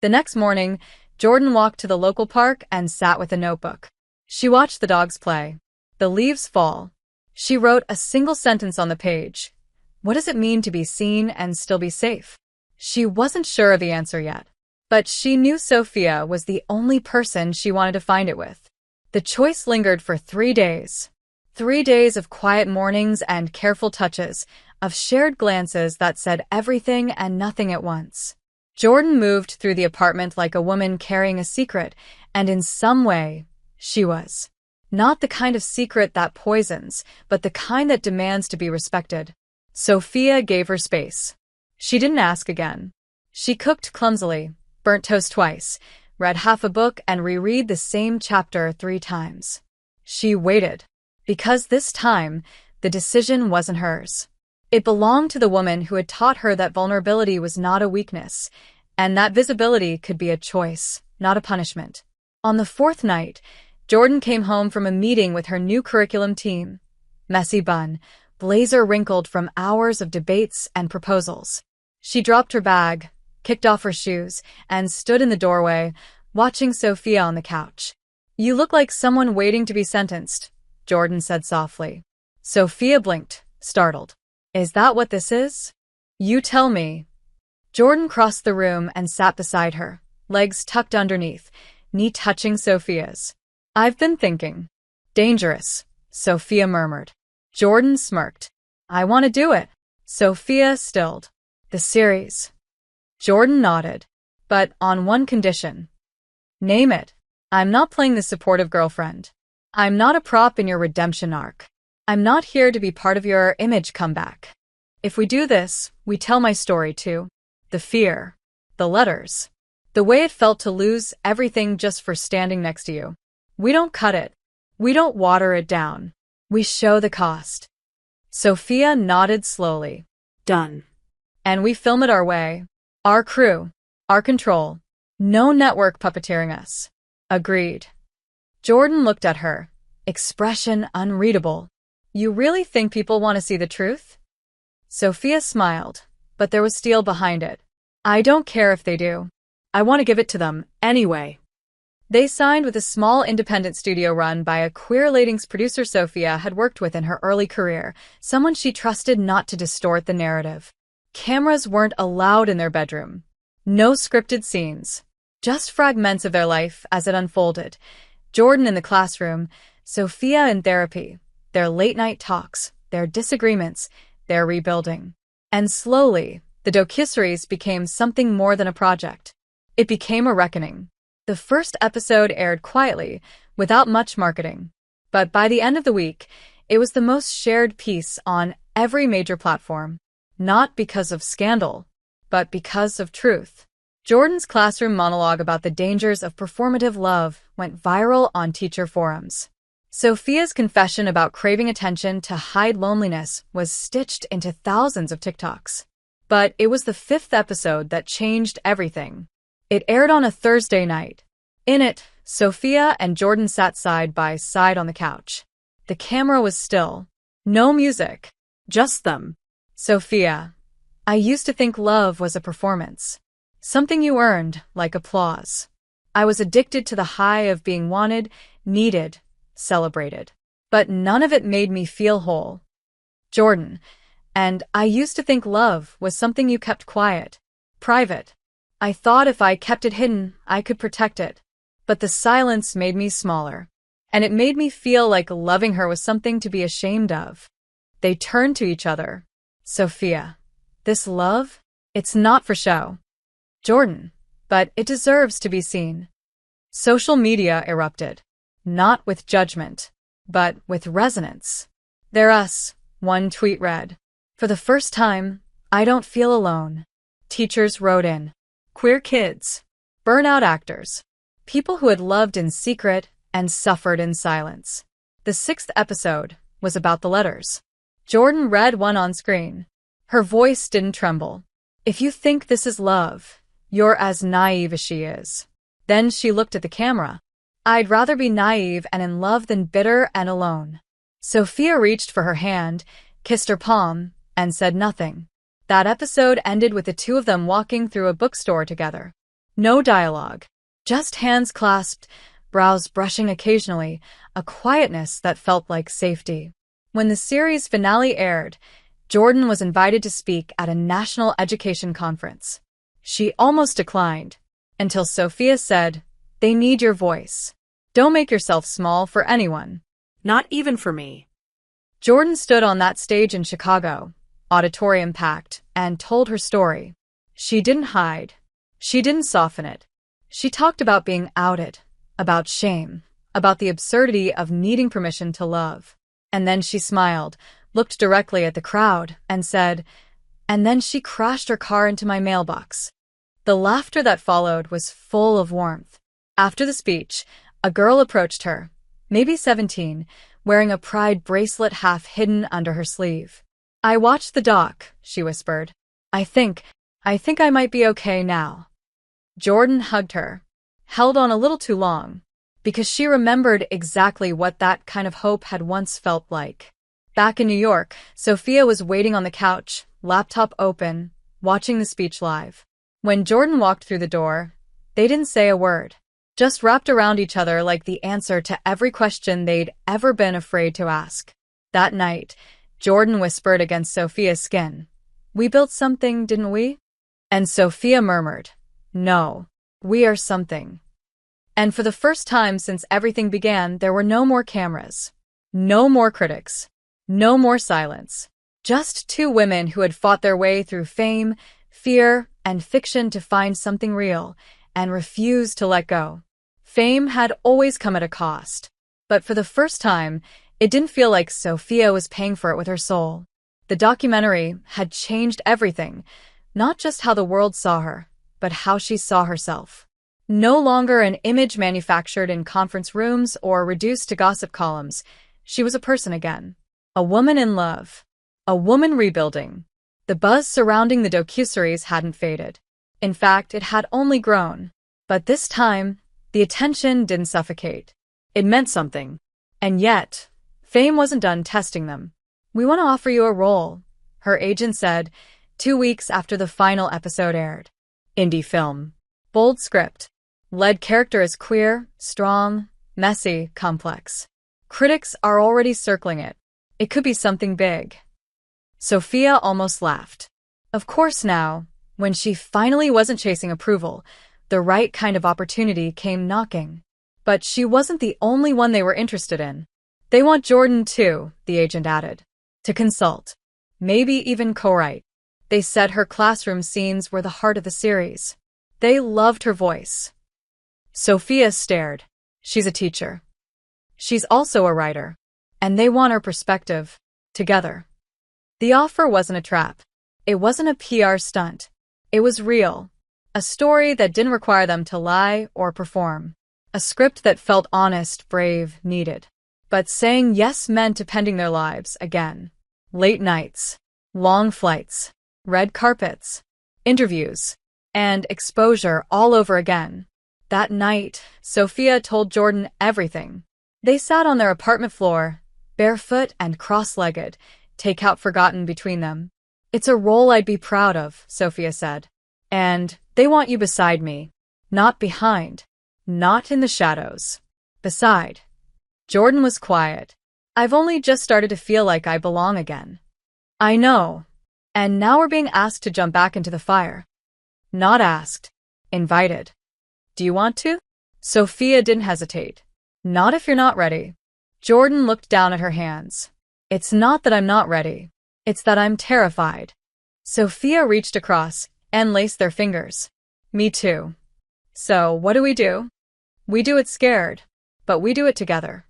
The next morning, Jordan walked to the local park and sat with a notebook. She watched the dogs play. The leaves fall. She wrote a single sentence on the page. What does it mean to be seen and still be safe? She wasn't sure of the answer yet, but she knew Sophia was the only person she wanted to find it with. The choice lingered for 3 days. 3 days of quiet mornings and careful touches, of shared glances that said everything and nothing at once. Jordan moved through the apartment like a woman carrying a secret, and in some way, she was. Not the kind of secret that poisons, but the kind that demands to be respected. Sophia gave her space. She didn't ask again. She cooked clumsily, burnt toast twice, read half a book and reread the same chapter 3 times. She waited. Because this time, the decision wasn't hers. It belonged to the woman who had taught her that vulnerability was not a weakness, and that visibility could be a choice, not a punishment. On the 4th night, Jordan came home from a meeting with her new curriculum team. Messy bun, blazer wrinkled from hours of debates and proposals. She dropped her bag, kicked off her shoes, and stood in the doorway, watching Sophia on the couch. You look like someone waiting to be sentenced, Jordan said softly. Sophia blinked, startled. Is that what this is? You tell me. Jordan crossed the room and sat beside her, legs tucked underneath, knee touching Sophia's. I've been thinking. Dangerous, Sophia murmured. Jordan smirked. I want to do it. Sophia stilled. The series. Jordan nodded. But on one condition. Name it. I'm not playing the supportive girlfriend. I'm not a prop in your redemption arc. I'm not here to be part of your image comeback. If we do this, we tell my story too. The fear. The letters. The way it felt to lose everything just for standing next to you. We don't cut it. We don't water it down. We show the cost. Sophia nodded slowly. Done. And we film it our way. Our crew. Our control. No network puppeteering us. Agreed. Jordan looked at her. Expression unreadable. You really think people want to see the truth? Sophia smiled, but there was steel behind it. I don't care if they do. I want to give it to them anyway. They signed with a small independent studio run by a queer ratings producer Sophia had worked with in her early career, someone she trusted not to distort the narrative. Cameras weren't allowed in their bedroom. No scripted scenes. Just fragments of their life as it unfolded. Jordan in the classroom, Sophia in therapy, their late-night talks, their disagreements, their rebuilding. And slowly, the docuseries became something more than a project. It became a reckoning. The first episode aired quietly, without much marketing. But by the end of the week, it was the most shared piece on every major platform. Not because of scandal, but because of truth. Jordan's classroom monologue about the dangers of performative love went viral on teacher forums. Sophia's confession about craving attention to hide loneliness was stitched into thousands of TikToks. But it was the 5th episode that changed everything. It aired on a Thursday night. In it, Sophia and Jordan sat side by side on the couch. The camera was still. No music. Just them. Sophia. I used to think love was a performance. Something you earned, like applause. I was addicted to the high of being wanted, needed, celebrated. But none of it made me feel whole. Jordan. And I used to think love was something you kept quiet. Private. I thought if I kept it hidden, I could protect it. But the silence made me smaller. And it made me feel like loving her was something to be ashamed of. They turned to each other. Sophia. This love? It's not for show. Jordan. But it deserves to be seen. Social media erupted. Not with judgment, but with resonance. They're us, one tweet read. For the first time, I don't feel alone. Teachers wrote in. Queer kids. Burnout actors. People who had loved in secret and suffered in silence. The 6th episode was about the letters. Jordan read one on screen. Her voice didn't tremble. If you think this is love, you're as naive as she is. Then she looked at the camera. I'd rather be naive and in love than bitter and alone. Sophia reached for her hand, kissed her palm, and said nothing. That episode ended with the two of them walking through a bookstore together. No dialogue. Just hands clasped, brows brushing occasionally, a quietness that felt like safety. When the series finale aired, Jordan was invited to speak at a national education conference. She almost declined, until Sophia said, "They need your voice. Don't make yourself small for anyone." Not even for me. Jordan stood on that stage in Chicago, auditorium packed, and told her story. She didn't hide. She didn't soften it. She talked about being outed, about shame, about the absurdity of needing permission to love. And then she smiled, looked directly at the crowd, and said, "And then she crashed her car into my mailbox." The laughter that followed was full of warmth. After the speech, a girl approached her, maybe 17, wearing a pride bracelet half hidden under her sleeve. "I watched the doc," she whispered. I think I might be okay now." Jordan hugged her, held on a little too long, because she remembered exactly what that kind of hope had once felt like. Back in New York, Sophia was waiting on the couch, laptop open, watching the speech live. When Jordan walked through the door, they didn't say a word, just wrapped around each other like the answer to every question they'd ever been afraid to ask. That night, Jordan whispered against Sophia's skin, "We built something, didn't we?" And Sophia murmured, "No, we are something." And for the first time since everything began, there were no more cameras, no more critics, no more silence. Just two women who had fought their way through fame, fear, and fiction to find something real, and refused to let go. Fame had always come at a cost, but for the first time, it didn't feel like Sophia was paying for it with her soul. The documentary had changed everything, not just how the world saw her, but how she saw herself. No longer an image manufactured in conference rooms or reduced to gossip columns, she was a person again. A woman in love. A woman rebuilding. The buzz surrounding the docuseries hadn't faded. In fact, it had only grown. But this time, the attention didn't suffocate. It meant something. And yet, fame wasn't done testing them. "We want to offer you a role," her agent said, 2 weeks after the final episode aired. Indie film. Bold script. Lead character is queer, strong, messy, complex. Critics are already circling it. It could be something big. Sophia almost laughed. Of course now, when she finally wasn't chasing approval, the right kind of opportunity came knocking. But she wasn't the only one they were interested in. "They want Jordan too," the agent added. "To consult. Maybe even co-write." They said her classroom scenes were the heart of the series. They loved her voice. Sophia stared. She's a teacher. She's also a writer. And they want her perspective. Together. The offer wasn't a trap. It wasn't a PR stunt. It was real. A story that didn't require them to lie or perform. A script that felt honest, brave, needed. But saying yes meant appending their lives again. Late nights. Long flights. Red carpets. Interviews. And exposure all over again. That night, Sophia told Jordan everything. They sat on their apartment floor, barefoot and cross-legged, takeout forgotten between them. "It's a role I'd be proud of," Sophia said. "And they want you beside me. Not behind. Not in the shadows. Beside." Jordan was quiet. "I've only just started to feel like I belong again." "I know. And now we're being asked to jump back into the fire." Not asked. Invited. "Do you want to?" Sophia didn't hesitate. "Not if you're not ready." Jordan looked down at her hands. "It's not that I'm not ready. It's that I'm terrified." Sophia reached across and laced their fingers. Me too. So, what do? We do it scared, but we do it together.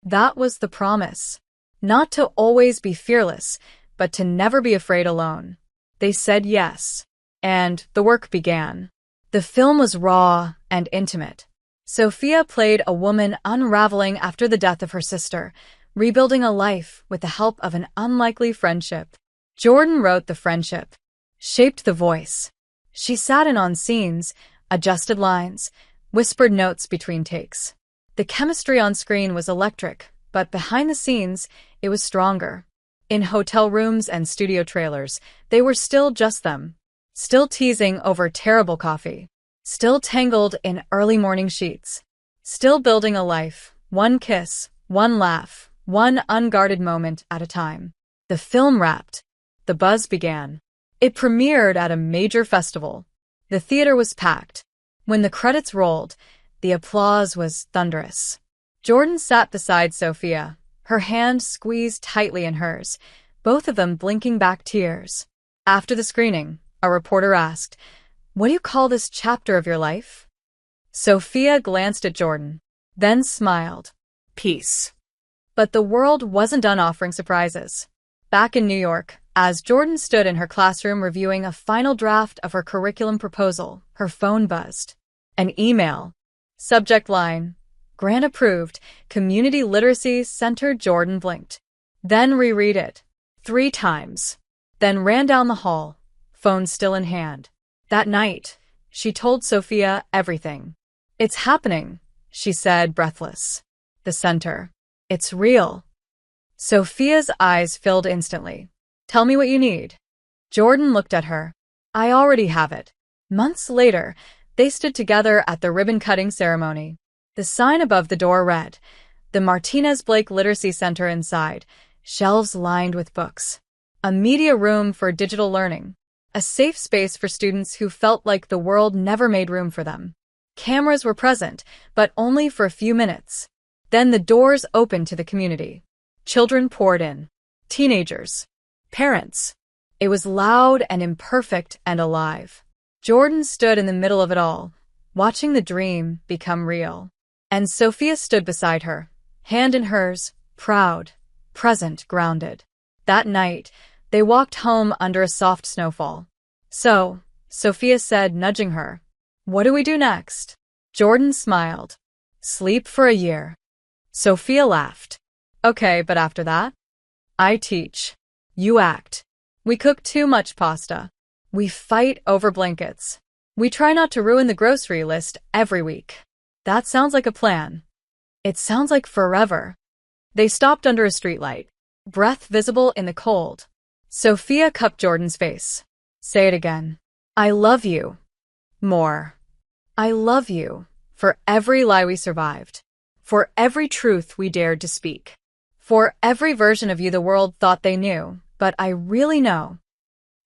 That was the promise. Not to always be fearless, but to never be afraid alone. They said yes. And the work began. The film was raw and intimate. Sophia played a woman unraveling after the death of her sister, rebuilding a life with the help of an unlikely friendship. Jordan wrote the friendship, shaped the voice. She sat in on scenes, adjusted lines, whispered notes between takes. The chemistry on screen was electric, but behind the scenes, it was stronger. In hotel rooms and studio trailers, they were still just them. Still teasing over terrible coffee. Still tangled in early morning sheets. Still building a life, one kiss, one laugh, one unguarded moment at a time. The film wrapped. The buzz began. It premiered at a major festival. The theater was packed. When the credits rolled, the applause was thunderous. Jordan sat beside Sophia, her hand squeezed tightly in hers, both of them blinking back tears. After the screening, a reporter asked, "What do you call this chapter of your life?" Sophia glanced at Jordan, then smiled. Peace. But the world wasn't done offering surprises. Back in New York, as Jordan stood in her classroom reviewing a final draft of her curriculum proposal, her phone buzzed. An email. Subject line, "Grant approved, Community Literacy Center." Jordan blinked. Then reread it 3 times. Then ran down the hall, phone still in hand. That night, she told Sophia everything. "It's happening," she said, breathless. "The center. It's real." Sophia's eyes filled instantly. "Tell me what you need." Jordan looked at her. "I already have it." Months later, they stood together at the ribbon-cutting ceremony. The sign above the door read, "The Martinez Blake Literacy Center." Inside, shelves lined with books. A media room for digital learning. A safe space for students who felt like the world never made room for them. Cameras were present, but only for a few minutes. Then the doors opened to the community. Children poured in. Teenagers. Parents. It was loud and imperfect and alive. Jordan stood in the middle of it all, watching the dream become real. And Sophia stood beside her, hand in hers, proud, present, grounded. That night, they walked home under a soft snowfall. "So," Sophia said, nudging her, "what do we do next?" Jordan smiled. "Sleep for a year." Sophia laughed. "Okay, but after that?" "I teach. You act. We cook too much pasta. We fight over blankets. We try not to ruin the grocery list every week." "That sounds like a plan." "It sounds like forever." They stopped under a streetlight, breath visible in the cold. Sophia cupped Jordan's face. "Say it again." "I love you." "More." "I love you for every lie we survived. For every truth we dared to speak. For every version of you the world thought they knew, but I really know."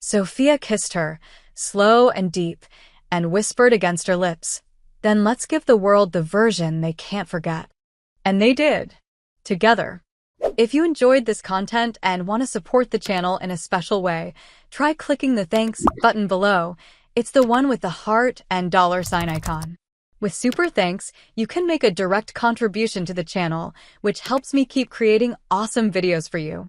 Sophia kissed her, slow and deep, and whispered against her lips, "Then let's give the world the version they can't forget." And they did. Together. If you enjoyed this content and want to support the channel in a special way, try clicking the thanks button below. It's the one with the heart and $sign icon. With super thanks, you can make a direct contribution to the channel, which helps me keep creating awesome videos for you.